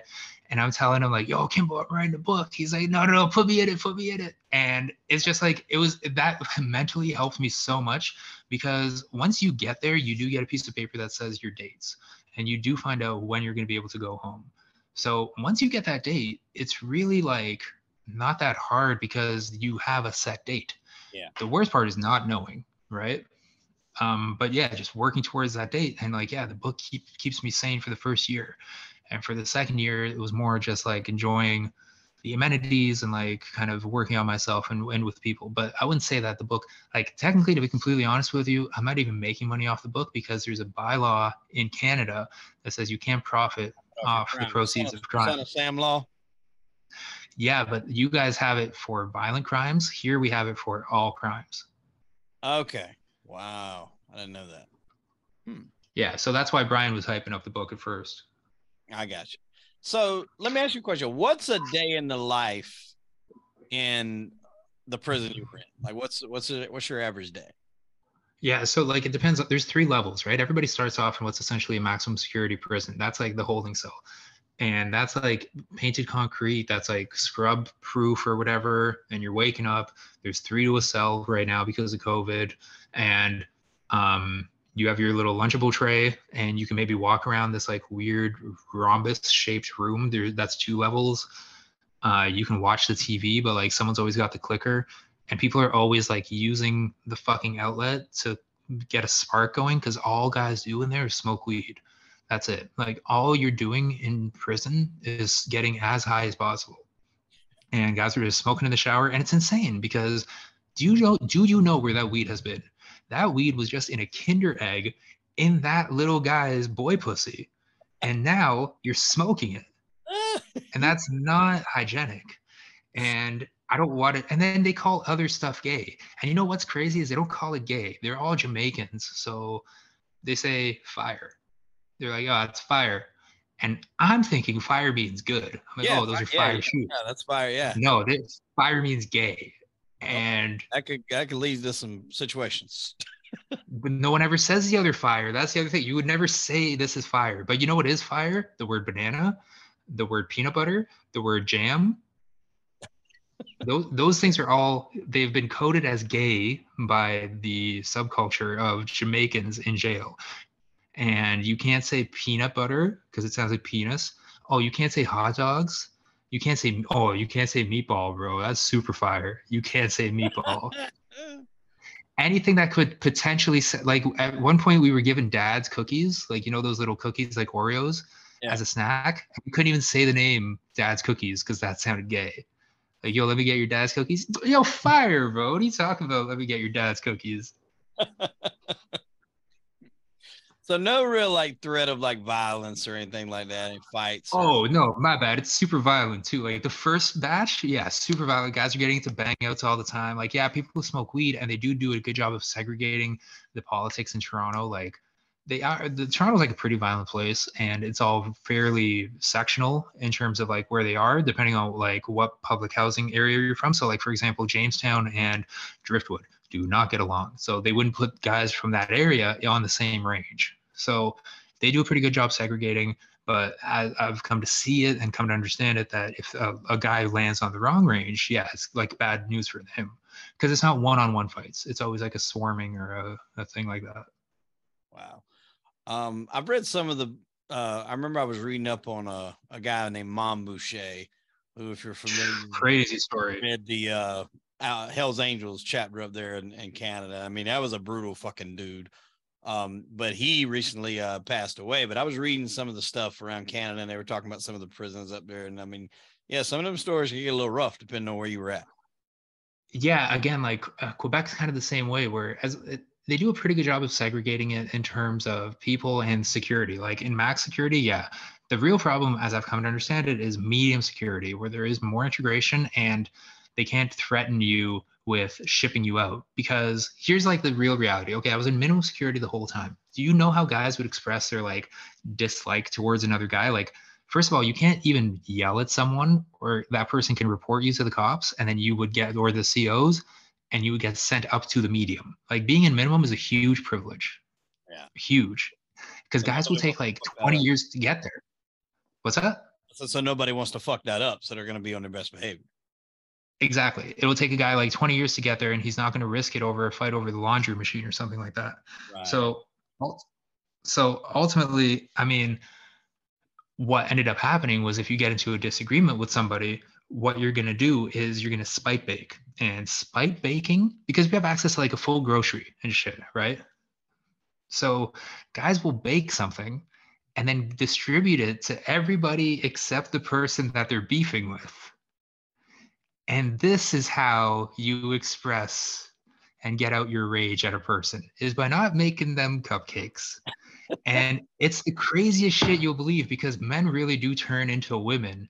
And I'm telling him like, yo, Kimbo, I'm writing a book. He's like, no, put me in it. And it's just like, that mentally helped me so much, because once you get there, you do get a piece of paper that says your dates, and you do find out when you're going to be able to go home. So once you get that date, it's really like not that hard, because you have a set date. Yeah. The worst part is not knowing, right? But yeah, just working towards that date. And like, yeah, the book keeps me sane for the first year. And for the second year, it was more just like enjoying the amenities and like kind of working on myself and with people. But I wouldn't say that the book, like technically, to be completely honest with you, I'm not even making money off the book, because there's a bylaw in Canada that says you can't profit off the proceeds of crime. Son of Sam Law. Yeah, but you guys have it for violent crimes. Here we have it for all crimes. Okay. Wow. I didn't know that. Yeah, so that's why Brian was hyping up the book at first. I got you. So let me ask you a question. What's a day in the life in the prison you're in? Like what's your average day? Yeah, so like it depends. There's 3 levels, right? Everybody starts off in what's essentially a maximum security prison. That's like the holding cell. And that's like painted concrete, that's like scrub proof or whatever. And you're waking up. There's 3 to a cell right now because of COVID. And you have your little Lunchable tray, and you can maybe walk around this like weird rhombus shaped room. That's 2 levels. You can watch the TV, but like someone's always got the clicker, and people are always like using the fucking outlet to get a spark going, because all guys do in there is smoke weed. That's it. Like all you're doing in prison is getting as high as possible. And guys are just smoking in the shower, and it's insane because do you know where that weed has been? That weed was just in a Kinder egg in that little guy's boy pussy. And now you're smoking it. And that's not hygienic. And I don't want it. And then they call other stuff gay. And you know what's crazy is they don't call it gay. They're all Jamaicans. So they say fire. They're like, oh, it's fire. And I'm thinking fire means good. I'm like, Yeah, oh, those are fire shoots. yeah, that's fire. Yeah. No, this fire means gay. Well, And that could lead to some situations. but no one ever says the other fire. That's the other thing. You would never say this is fire. But you know what is fire? The word banana, the word peanut butter, the word jam. Those things are all, they've been coded as gay by the subculture of Jamaicans in jail. And you can't say peanut butter because it sounds like penis. Oh, you can't say hot dogs. You can't say meatball, bro. That's super fire. You can't say meatball. Anything that could potentially say, like at one point we were given dad's cookies, like you know those little cookies like Oreos as a snack. We couldn't even say the name dad's cookies because that sounded gay. Like, yo, let me get your dad's cookies. Yo, fire, bro. What are you talking about? Let me get your dad's cookies. So no real like threat of like violence or anything like that, any fights. Oh no, my bad. It's super violent too. Like the first batch, yeah, super violent. Guys are getting to bang outs all the time. Like, yeah, people smoke weed and they do a good job of segregating the politics in Toronto. Like Toronto's like a pretty violent place, and it's all fairly sectional in terms of like where they are, depending on like what public housing area you're from. So like for example, Jamestown and Driftwood do not get along. So they wouldn't put guys from that area on the same range. So they do a pretty good job segregating, but I've come to see it and come to understand it that if a guy lands on the wrong range, yeah, it's like bad news for him because it's not one-on-one fights. It's always like a swarming or a thing like that. Wow. I've read some of the, I remember I was reading up on a guy named Mom Boucher, who, if you're familiar, crazy story. Read the Hell's Angels chapter up there in Canada. I mean, that was a brutal fucking dude. But he recently passed away. But I was reading some of the stuff around Canada, and they were talking about some of the prisons up there. And I mean, yeah, some of them stories can get a little rough depending on where you were at. Yeah, again, like Quebec's kind of the same way, where they do a pretty good job of segregating it in terms of people and security. Like in max security, yeah. The real problem, as I've come to understand it, is medium security, where there is more integration and they can't threaten you with shipping you out. Because here's like the real reality. Okay, I was in minimum security the whole time. Do you know how guys would express their like dislike towards another guy? Like, first of all, you can't even yell at someone, or that person can report you to the cops, and then you would get, or the COs, and you would get sent up to the medium. Like being in minimum is a huge privilege. Yeah. Huge. Because guys will take like 20 years to get there. What's that? So nobody wants to fuck that up. So they're going to be on their best behavior. Exactly. It will take a guy like 20 years to get there, and he's not going to risk it over a fight over the laundry machine or something like that. Right. So ultimately, I mean, what ended up happening was if you get into a disagreement with somebody, what you're going to do is you're going to spite bake. And spite baking, because we have access to like a full grocery and shit, right? So guys will bake something and then distribute it to everybody except the person that they're beefing with. And this is how you express and get out your rage at a person, is by not making them cupcakes. And it's the craziest shit you'll believe, because men really do turn into women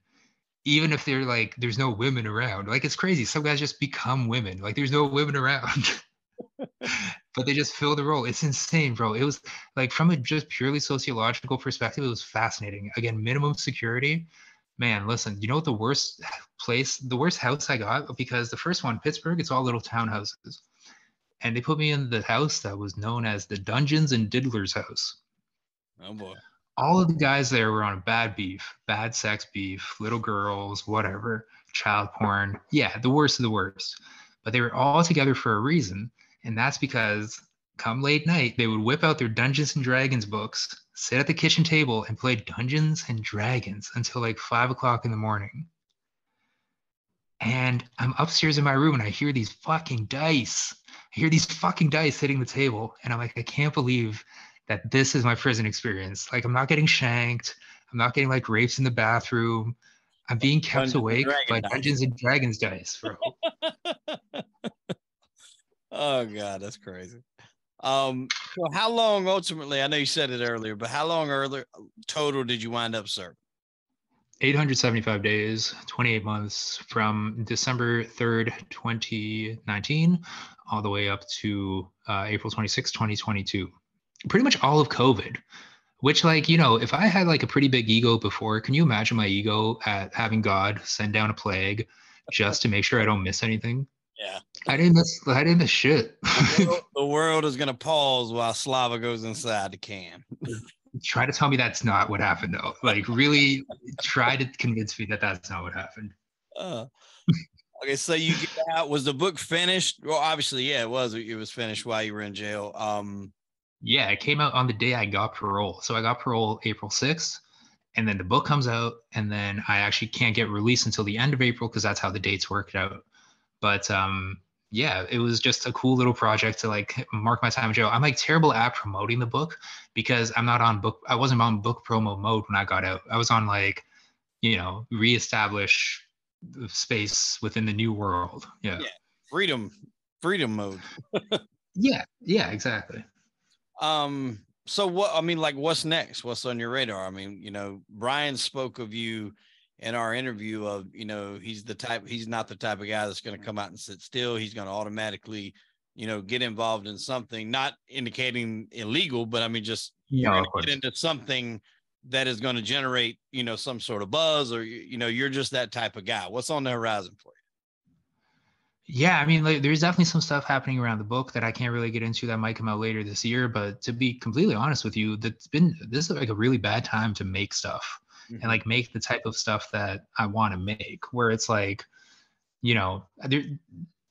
even if they're like, there's no women around. Like, it's crazy. Some guys just become women. Like, there's no women around, but they just fill the role. It's insane, bro. It was like, from a just purely sociological perspective, it was fascinating. Again, minimum security. Man, listen, you know what the worst house I got? Because the first one, Pittsburgh, it's all little townhouses. And they put me in the house that was known as the Dungeons and Diddlers house. Oh boy. All of the guys there were on a bad sex beef, little girls, whatever, child porn. Yeah, the worst of the worst. But they were all together for a reason. And that's because come late night, they would whip out their Dungeons and Dragons books, sit at the kitchen table, and play Dungeons and Dragons until like 5 o'clock in the morning. And I'm upstairs in my room and I hear these fucking dice. I hear these fucking dice hitting the table. And I'm like, I can't believe that this is my prison experience. Like, I'm not getting shanked. I'm not getting like rapes in the bathroom. I'm being kept Dungeons and awake by Dragon dice. Dungeons and Dragons dice, bro. Oh God, that's crazy. So how long ultimately, I know you said it earlier, but how long earlier total did you wind up serving? 875 days, 28 months from December 3rd, 2019, all the way up to April 26th, 2022. Pretty much all of COVID, which, like, you know, if I had like a pretty big ego before, can you imagine my ego at having God send down a plague just to make sure I don't miss anything? Yeah. I didn't miss shit. The world is gonna pause while Slava goes inside the can. Try to tell me that's not what happened, though. Like, really try to convince me that that's not what happened. Uh, okay, so you get out. Was the book finished? Well, obviously, yeah, it was. It was finished while you were in jail. Yeah, it came out on the day I got parole. So I got parole April 6th, and then the book comes out, and then I actually can't get released until the end of April because that's how the dates worked out. But yeah, it was just a cool little project to like mark my time in jail. I'm like terrible at promoting the book because I wasn't on book promo mode when I got out. I was on like, you know, reestablish space within the new world. Yeah. yeah, freedom, freedom mode. Yeah, exactly. So what? I mean, like, what's next? What's on your radar? I mean, Brian spoke of you in our interview of, he's not the type of guy that's going to come out and sit still. He's going to automatically, get involved in something, not indicating illegal, but I mean, just you're going to get into something that is going to generate, some sort of buzz, or, you're just that type of guy. What's on the horizon for you? Yeah, I mean, like, there's definitely some stuff happening around the book that I can't really get into that might come out later this year. But to be completely honest with you, this is like a really bad time to make stuff and like make the type of stuff that I want to make, where it's like, the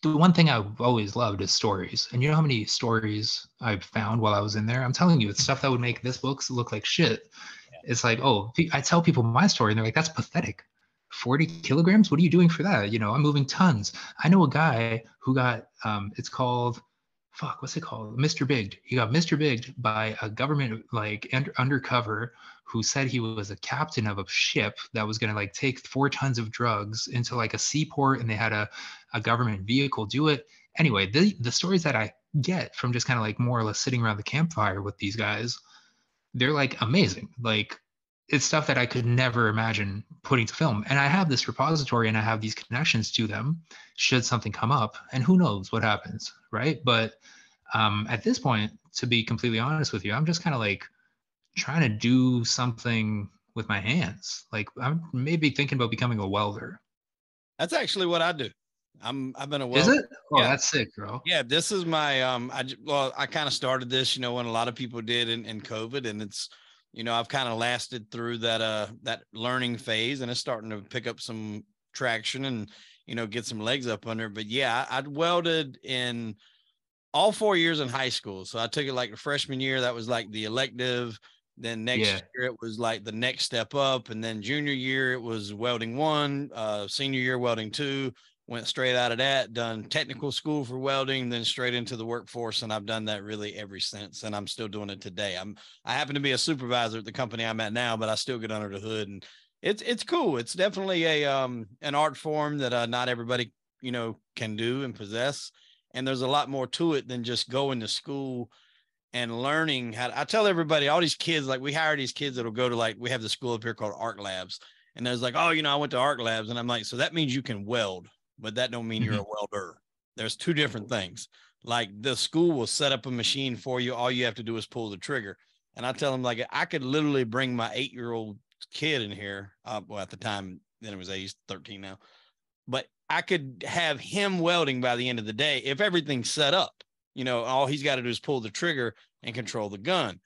one thing I've always loved is stories. And you know how many stories I've found while I was in there? I'm telling you, it's stuff that would make this book look like shit. Yeah. It's like, oh, I tell people my story and they're like, that's pathetic. 40 kilograms? What are you doing for that? I'm moving tons. I know a guy who got, it's called, what's it called? Mr. Bigged. He got Mr. Bigged by a government, like, undercover, who said he was a captain of a ship that was going to like take 4 tons of drugs into like a seaport, and they had a government vehicle do it. Anyway, the stories that I get from just kind of like more or less sitting around the campfire with these guys, they're like amazing. Like, it's stuff that I could never imagine putting to film. And I have this repository and I have these connections to them should something come up, and who knows what happens, right? But at this point, to be completely honest with you, I'm just kind of like trying to do something with my hands. Like, I'm maybe thinking about becoming a welder. That's actually what I do. I've been a welder. Is it? Oh, yeah. That's sick, bro. Yeah, this is my I kind of started this, when a lot of people did in COVID, and it's, I've kind of lasted through that learning phase, and it's starting to pick up some traction and, get some legs up under. But yeah, I'd welded in all 4 years in high school. So I took it like the freshman year, that was like the elective. Then next year it was like the next step up. And then junior year it was welding 1, senior year welding 2, went straight out of that, done technical school for welding, then straight into the workforce. And I've done that really ever since. And I'm still doing it today. I happen to be a supervisor at the company I'm at now, but I still get under the hood, and it's cool. It's definitely an art form that not everybody, can do and possess. And there's a lot more to it than just going to school and learning how to, I tell everybody, all these kids, like we hire these kids that'll go to, like, we have the school up here called Art Labs, And there's like, oh, I went to Arc Labs. And I'm like, so that means you can weld, but that don't mean you're a welder. There's two different things. Like the school will set up a machine for you. All you have to do is pull the trigger. And I tell them, like, I could literally bring my 8-year-old kid in here. Well, at the time, then it was 8, he's 13 now. But I could have him welding by the end of the day if everything's set up. All he's got to do is pull the trigger and control the gun.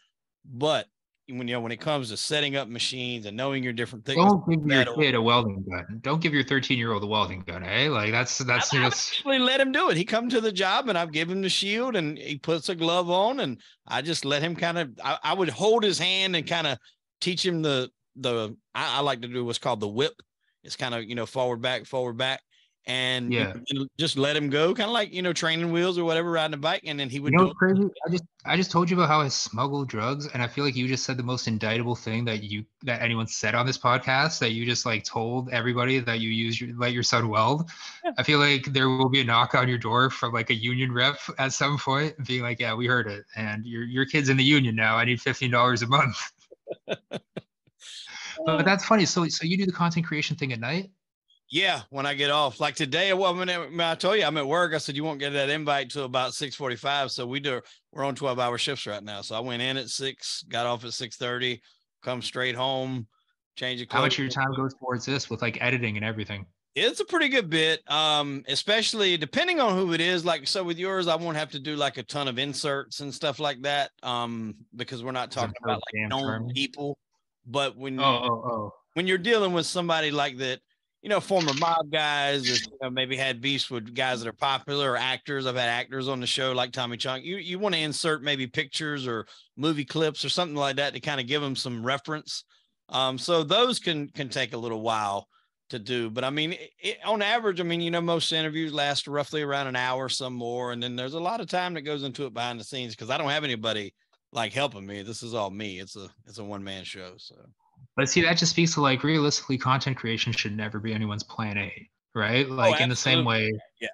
But when it comes to setting up machines and knowing your different things, don't give your kid a welding gun. Don't give your 13-year-old a welding gun, eh? Like that's I've actually let him do it. He come to the job and I've given him the shield and he puts a glove on and I just let him I would hold his hand and kind of teach him I like to do what's called the whip. It's kind of, forward, back. And just let him go, kind of like, training wheels or whatever, riding a bike. And then he would do crazy. I just told you about how I smuggle drugs. And I feel like you just said the most indictable thing that anyone said on this podcast, that you just like told everybody that you let your son weld. Yeah. I feel like there will be a knock on your door from like a union rep at some point being like, yeah, we heard it. And your kid's in the union now. I need $15 a month. But that's funny. So you do the content creation thing at night? Yeah, when I get off. Like today, when I told you I'm at work, I said you won't get that invite till about 6:45. So we're on 12-hour shifts right now. So I went in at 6, got off at 6:30, come straight home, change the clothes. How much of your time goes towards this with like editing and everything? It's a pretty good bit, especially depending on who it is. Like, so with yours, I won't have to do like a ton of inserts and stuff like that, because we're not talking about like known people. But when you're dealing with somebody like that, former mob guys, or maybe had beefs with guys that are popular, or actors. I've had actors on the show like Tommy Chong. You want to insert maybe pictures or movie clips or something like that to kind of give them some reference. So those can take a little while to do. But I mean, on average, I mean, most interviews last roughly around an hour, some more. And then there's a lot of time that goes into it behind the scenes because I don't have anybody like helping me. This is all me. It's a one-man show. So. But see, that just speaks to like realistically, content creation should never be anyone's plan A, right? Like in the same way. Yeah.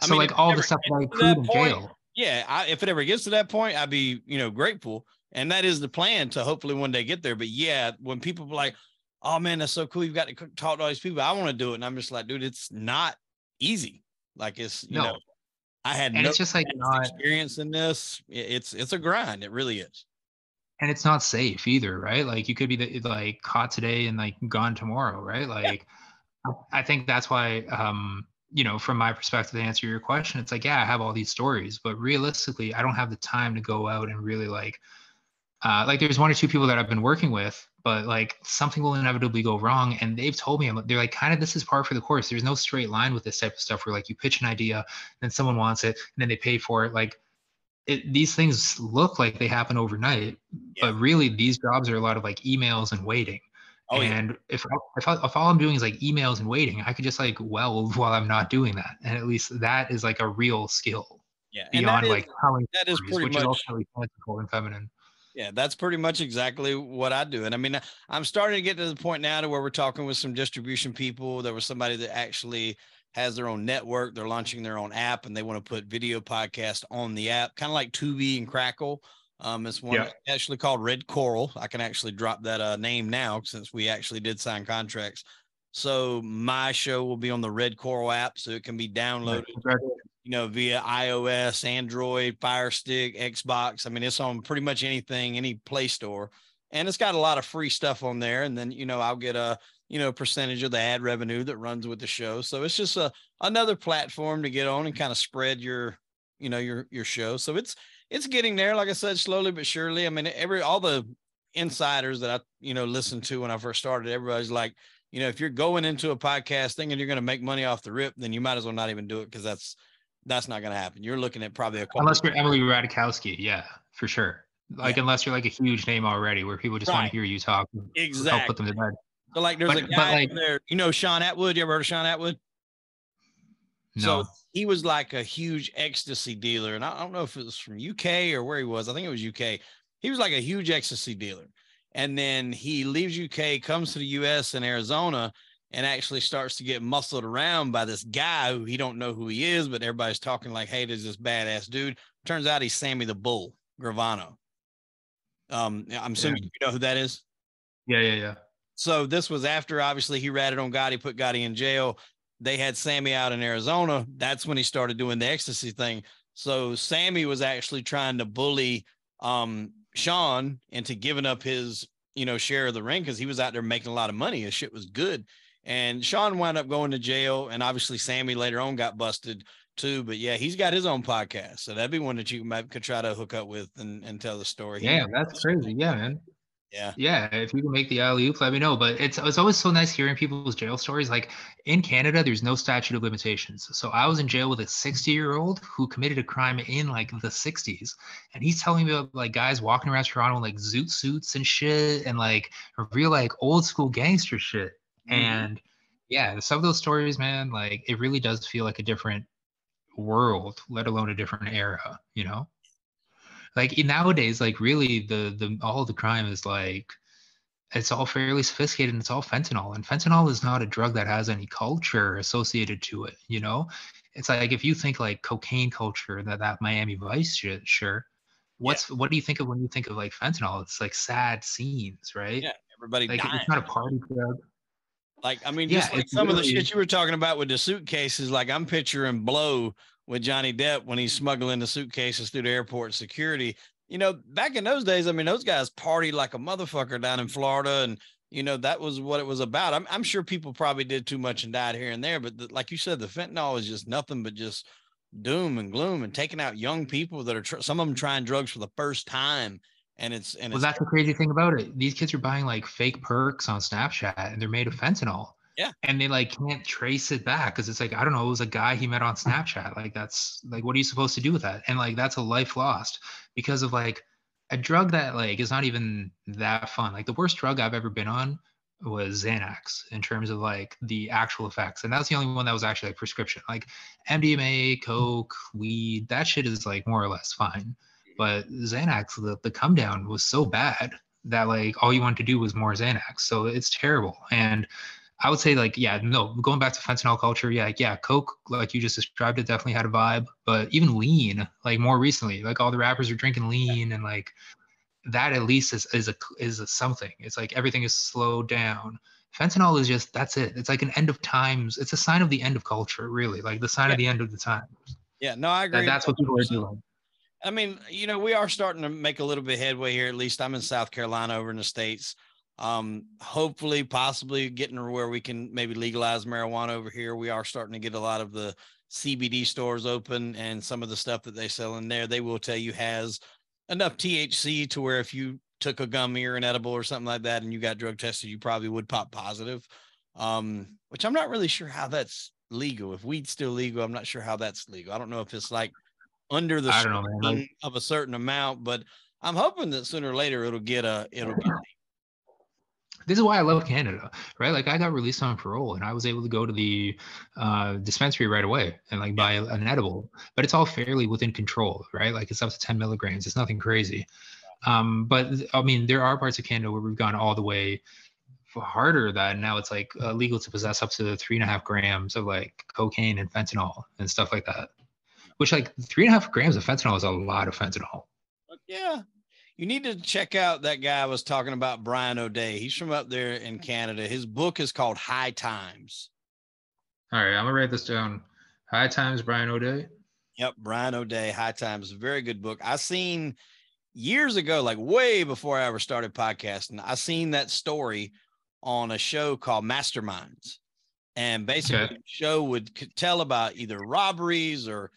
So like all the stuff that I accrued in jail. Yeah. If it ever gets to that point, I'd be, grateful. And that is the plan to hopefully one day get there. But yeah, when people are like, oh man, that's so cool. You've got to talk to all these people. I want to do it. And I'm just like, dude, it's not easy. Like it's, I had no, it's just like experience in this. It's a grind. It really is. And it's not safe either, right? Like you could be like caught today and like gone tomorrow, right? Like, I think that's why, from my perspective, to answer your question, it's like, yeah, I have all these stories, but realistically, I don't have the time to go out and really like there's 1 or 2 people that I've been working with, but like something will inevitably go wrong. And they've told me, they're like, kind of, this is par for the course. There's no straight line with this type of stuff where like you pitch an idea, then someone wants it, and then they pay for it. Like, these things look like they happen overnight, but really these jobs are a lot of like emails and waiting. And if all I'm doing is like emails and waiting, I could just like weld while I'm not doing that. And at least that is like a real skill. Yeah. Beyond like telling that is stories, pretty which much is also really fanciful and feminine. Yeah, that's pretty much exactly what I do. And I mean, I'm starting to get to the point now to where we're talking with some distribution people. There was somebody that actually has their own network. They're launching their own app and they want to put video podcast on the app, kind of like Tubi and Crackle. It's one actually called Red Coral. I can actually drop that name now since we actually did sign contracts. So my show will be on the Red Coral app, so it can be downloaded, via iOS, Android, Fire Stick, Xbox. I mean, it's on pretty much anything, any Play Store, and it's got a lot of free stuff on there. And then, I'll get a, percentage of the ad revenue that runs with the show. So it's just another platform to get on and kind of spread your show. So it's getting there. Like I said, slowly but surely. I mean, all the insiders that I, listened to when I first started, everybody's like, if you're going into a podcast thing and you're going to make money off the rip, then you might as well not even do it. Cause that's not going to happen. You're looking at probably unless you're Emily Ratajkowski. Yeah, for sure. Like, unless you're like a huge name already where people just want to hear you talk. Exactly. Help put them to bed. So like, there's a guy there, Sean Atwood. You ever heard of Sean Atwood? No. So he was like a huge ecstasy dealer. And I don't know if it was from UK or where he was. I think it was UK. He was like a huge ecstasy dealer. And then he leaves UK, comes to the US and Arizona, and actually starts to get muscled around by this guy who he don't know who he is, but everybody's talking like, hey, there's this badass dude. Turns out he's Sammy the Bull Gravano. I'm assuming you know who that is. Yeah. So this was after, obviously, he ratted on Gotti, put Gotti in jail. They had Sammy out in Arizona. That's when he started doing the ecstasy thing. So Sammy was actually trying to bully Sean into giving up his, share of the ring, because he was out there making a lot of money. His shit was good. And Sean wound up going to jail. And obviously Sammy later on got busted too. But yeah, he's got his own podcast. So that'd be one that you could try to hook up with and tell the story. Yeah, that's crazy. Yeah, man. Yeah. Yeah, if you can make the alley-oop, let me know. But it's always so nice hearing people's jail stories. Like in Canada, there's no statute of limitations. So I was in jail with a 60-year-old who committed a crime in like the 60s. And he's telling me about like guys walking around Toronto in like zoot suits and shit and like real like old school gangster shit. And yeah, some of those stories, man, like it really does feel like a different world, let alone a different era, you know? Like nowadays, like really the all the crime is like it's all fairly sophisticated and it's all fentanyl. And fentanyl is not a drug that has any culture associated to it, you know? It's like if you think like cocaine culture, that Miami Vice shit, sure. What do you think of when you think of like fentanyl? It's like sad scenes, right? Yeah. Everybody Like dying. it's not a party drug. Like, I mean, Yeah, just like it's some of the really, shit you were talking about with the suitcases, like I'm picturing Blow with Johnny Depp when he's smuggling the suitcases through the airport security. Back in those days, I mean, those guys partied like a motherfucker down in Florida. And, that was what it was about. I'm sure people probably did too much and died here and there. But like you said, the fentanyl is just nothing but just doom and gloom and taking out young people that are, some of them trying drugs for the first time. And well, that's the crazy thing about it. These kids are buying like fake perks on Snapchat and they're made of fentanyl. yeah. And they like can't trace it back because it's like, I don't know, it was a guy he met on Snapchat. Like that's like what are you supposed to do with that? And like that's a life lost because of like a drug that like is not even that fun. Like the worst drug I've ever been on was Xanax in terms of like the actual effects. And that's the only one that was actually like prescription. Like MDMA, Coke, weed, that shit is like more or less fine. But Xanax, the come down was so bad that like all you wanted to do was more Xanax. So it's terrible. And I would say like, yeah, no, going back to fentanyl culture, yeah, Coke, like you just described it, definitely had a vibe. But even lean, like more recently, like all the rappers are drinking lean and like that at least is a something. It's like everything is slowed down. Fentanyl is just that's it. It's like an end of times. It's a sign of the end of culture, really, like the sign of the end of the times. Yeah, no, I agree. That's what people are doing. I mean, we are starting to make a little bit headway here. At least I'm in South Carolina over in the States. Hopefully, possibly getting to where we can maybe legalize marijuana over here. We are starting to get a lot of the CBD stores open, and some of the stuff that they sell in there, they will tell you has enough THC to where if you took a gummy or an edible or something like that and you got drug tested, you probably would pop positive. Which I'm not really sure how that's legal. If weed's still legal, I'm not sure how that's legal. I don't know if it's like under the I don't know, man. Like, of a certain amount, but I'm hoping that sooner or later it'll get this is why I love Canada, right? Like I got released on parole and I was able to go to the dispensary right away and like buy an edible, but it's all fairly within control, right? Like it's up to 10 milligrams. It's nothing crazy. But I mean, there are parts of Canada where we've gone all the way harder than now it's like legal to possess up to 3.5 grams of like cocaine and fentanyl and stuff like that, which like 3.5 grams of fentanyl is a lot of fentanyl. Yeah. You need to check out that guy I was talking about, Brian O'Day. He's from up there in Canada. His book is called High Times. All right, I'm gonna write this down. High Times, Brian O'Day. Yep, Brian O'Day, High Times. Very good book. I seen years ago, like way before I ever started podcasting, I seen that story on a show called Masterminds. And basically the show would tell about either robberies or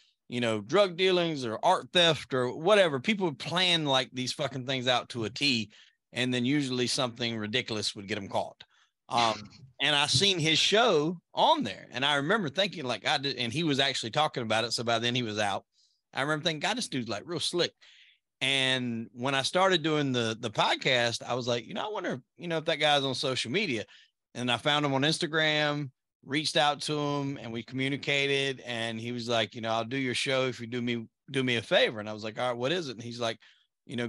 drug dealings or art theft or whatever. People would plan like these fucking things out to a T, and then usually something ridiculous would get them caught. And I seen his show on there, and I remember thinking like, God, and he was actually talking about it. So by then he was out. I remember thinking, God, this dude's like real slick. And when I started doing the podcast, I was like, I wonder, if that guy's on social media. And I found him on Instagram, reached out to him, and we communicated. And he was like, I'll do your show if you do me a favor. And I was like, all right, what is it? And he's like,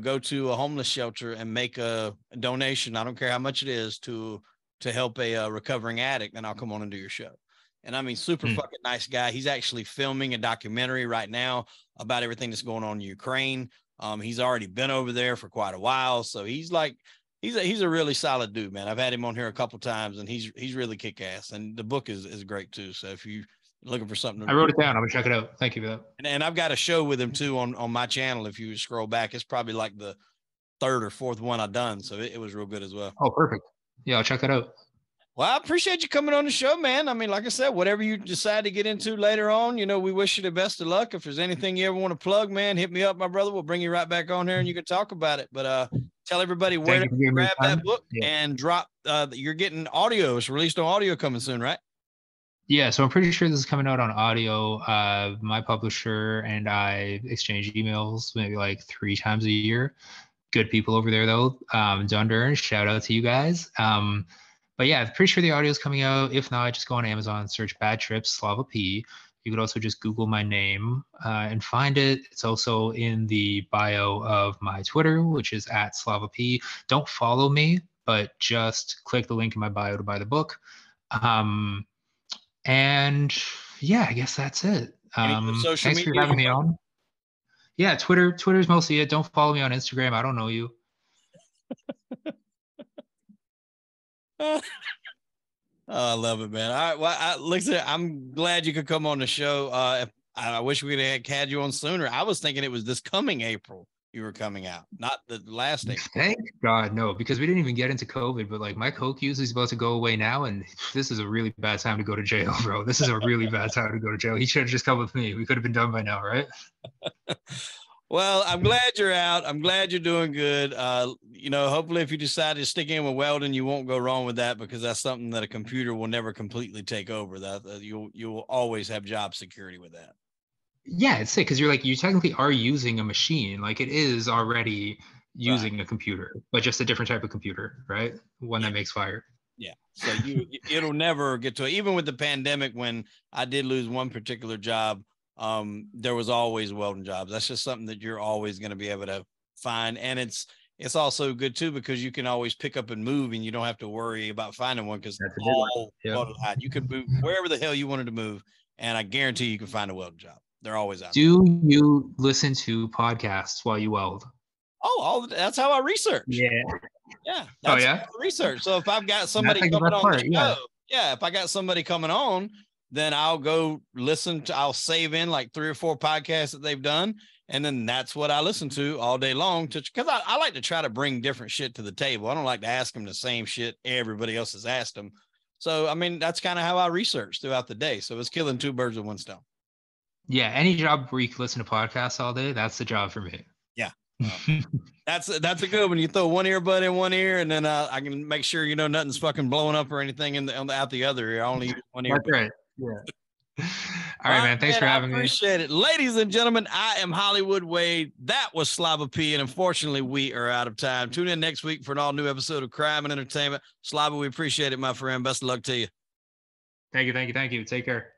go to a homeless shelter and make a donation. I don't care how much it is to help a recovering addict. And I'll come on and do your show. And I mean, super fucking nice guy. He's actually filming a documentary right now about everything that's going on in Ukraine. He's already been over there for quite a while. So he's like, he's a really solid dude, man. I've had him on here a couple times, and he's really kick ass. And the book is great too. So if you're looking for something, I wrote it down. I'm gonna check it out. Thank you for that. And I've got a show with him too on my channel. If you scroll back, it's probably like the third or fourth one I've done. So it was real good as well. Oh, perfect. Yeah, I'll check that out. Well, I appreciate you coming on the show, man. I mean, like I said, whatever you decide to get into later on, we wish you the best of luck. If there's anything you ever want to plug, man, hit me up, my brother. We'll bring you right back on here and you can talk about it. But tell everybody where to grab that book and drop. You're getting audio. It's released on audio coming soon, right? Yeah, so I'm pretty sure this is coming out on audio. My publisher and I exchange emails maybe like 3 times a year. Good people over there, though. Dunder, shout out to you guys. But yeah, I'm pretty sure the audio is coming out. If not, just go on Amazon, search Bad Trips, Slava P. You could also just Google my name and find it. It's also in the bio of my Twitter, which is @Slava P. Don't follow me, but just click the link in my bio to buy the book. And yeah, I guess that's it. Thanks for having me on. Yeah, Twitter's mostly it. Don't follow me on Instagram. I don't know you. Oh, I love it, man. All right. Well, listen, I'm glad you could come on the show. I wish we'd have had you on sooner. I was thinking it was this coming April you were coming out, not the last April. Thank God, no, because we didn't even get into COVID, but like my coke use is about to go away now, and this is a really bad time to go to jail, bro. This is a really bad time to go to jail. He should have just come with me. We could have been done by now, right? Well, I'm glad you're out. I'm glad you're doing good. Hopefully if you decide to stick in with welding, you won't go wrong with that, because that's something that a computer will never completely take over. That you'll always have job security with that. Yeah, it's sick because you technically are using a machine. Like it is already using a computer, but just a different type of computer, right? One that makes fire. Yeah. So it'll never get to it. Even with the pandemic, when I did lose one particular job, there was always welding jobs. That's just something that you're always going to be able to find. And it's also good too, because you can always pick up and move and you don't have to worry about finding one, because you can move wherever the hell you wanted to move. And I guarantee you can find a welding job. They're always out. Do you listen to podcasts while you weld? Oh, that's how I research. Yeah. Yeah. That's how I research. So if I've got somebody coming on the show, if I got somebody coming on, then I'll go I'll save in like 3 or 4 podcasts that they've done. And then that's what I listen to all day long, because I like to try to bring different shit to the table. I don't like to ask them the same shit everybody else has asked them. So, I mean, that's kind of how I research throughout the day. So it's killing 2 birds with one stone. Yeah. Any job where you can listen to podcasts all day, that's the job for me. Yeah. That's a good one. You throw one earbud in one ear, and then I can make sure, nothing's fucking blowing up or anything out the other ear. I only use one ear. That's right. Yeah. All right, man. Thanks for having me. Appreciate it. Ladies and gentlemen, I am Hollywood Wade. That was Slava P. And unfortunately, we are out of time. Tune in next week for an all new episode of Crime and Entertainment. Slava, we appreciate it, my friend. Best of luck to you. Thank you. Take care.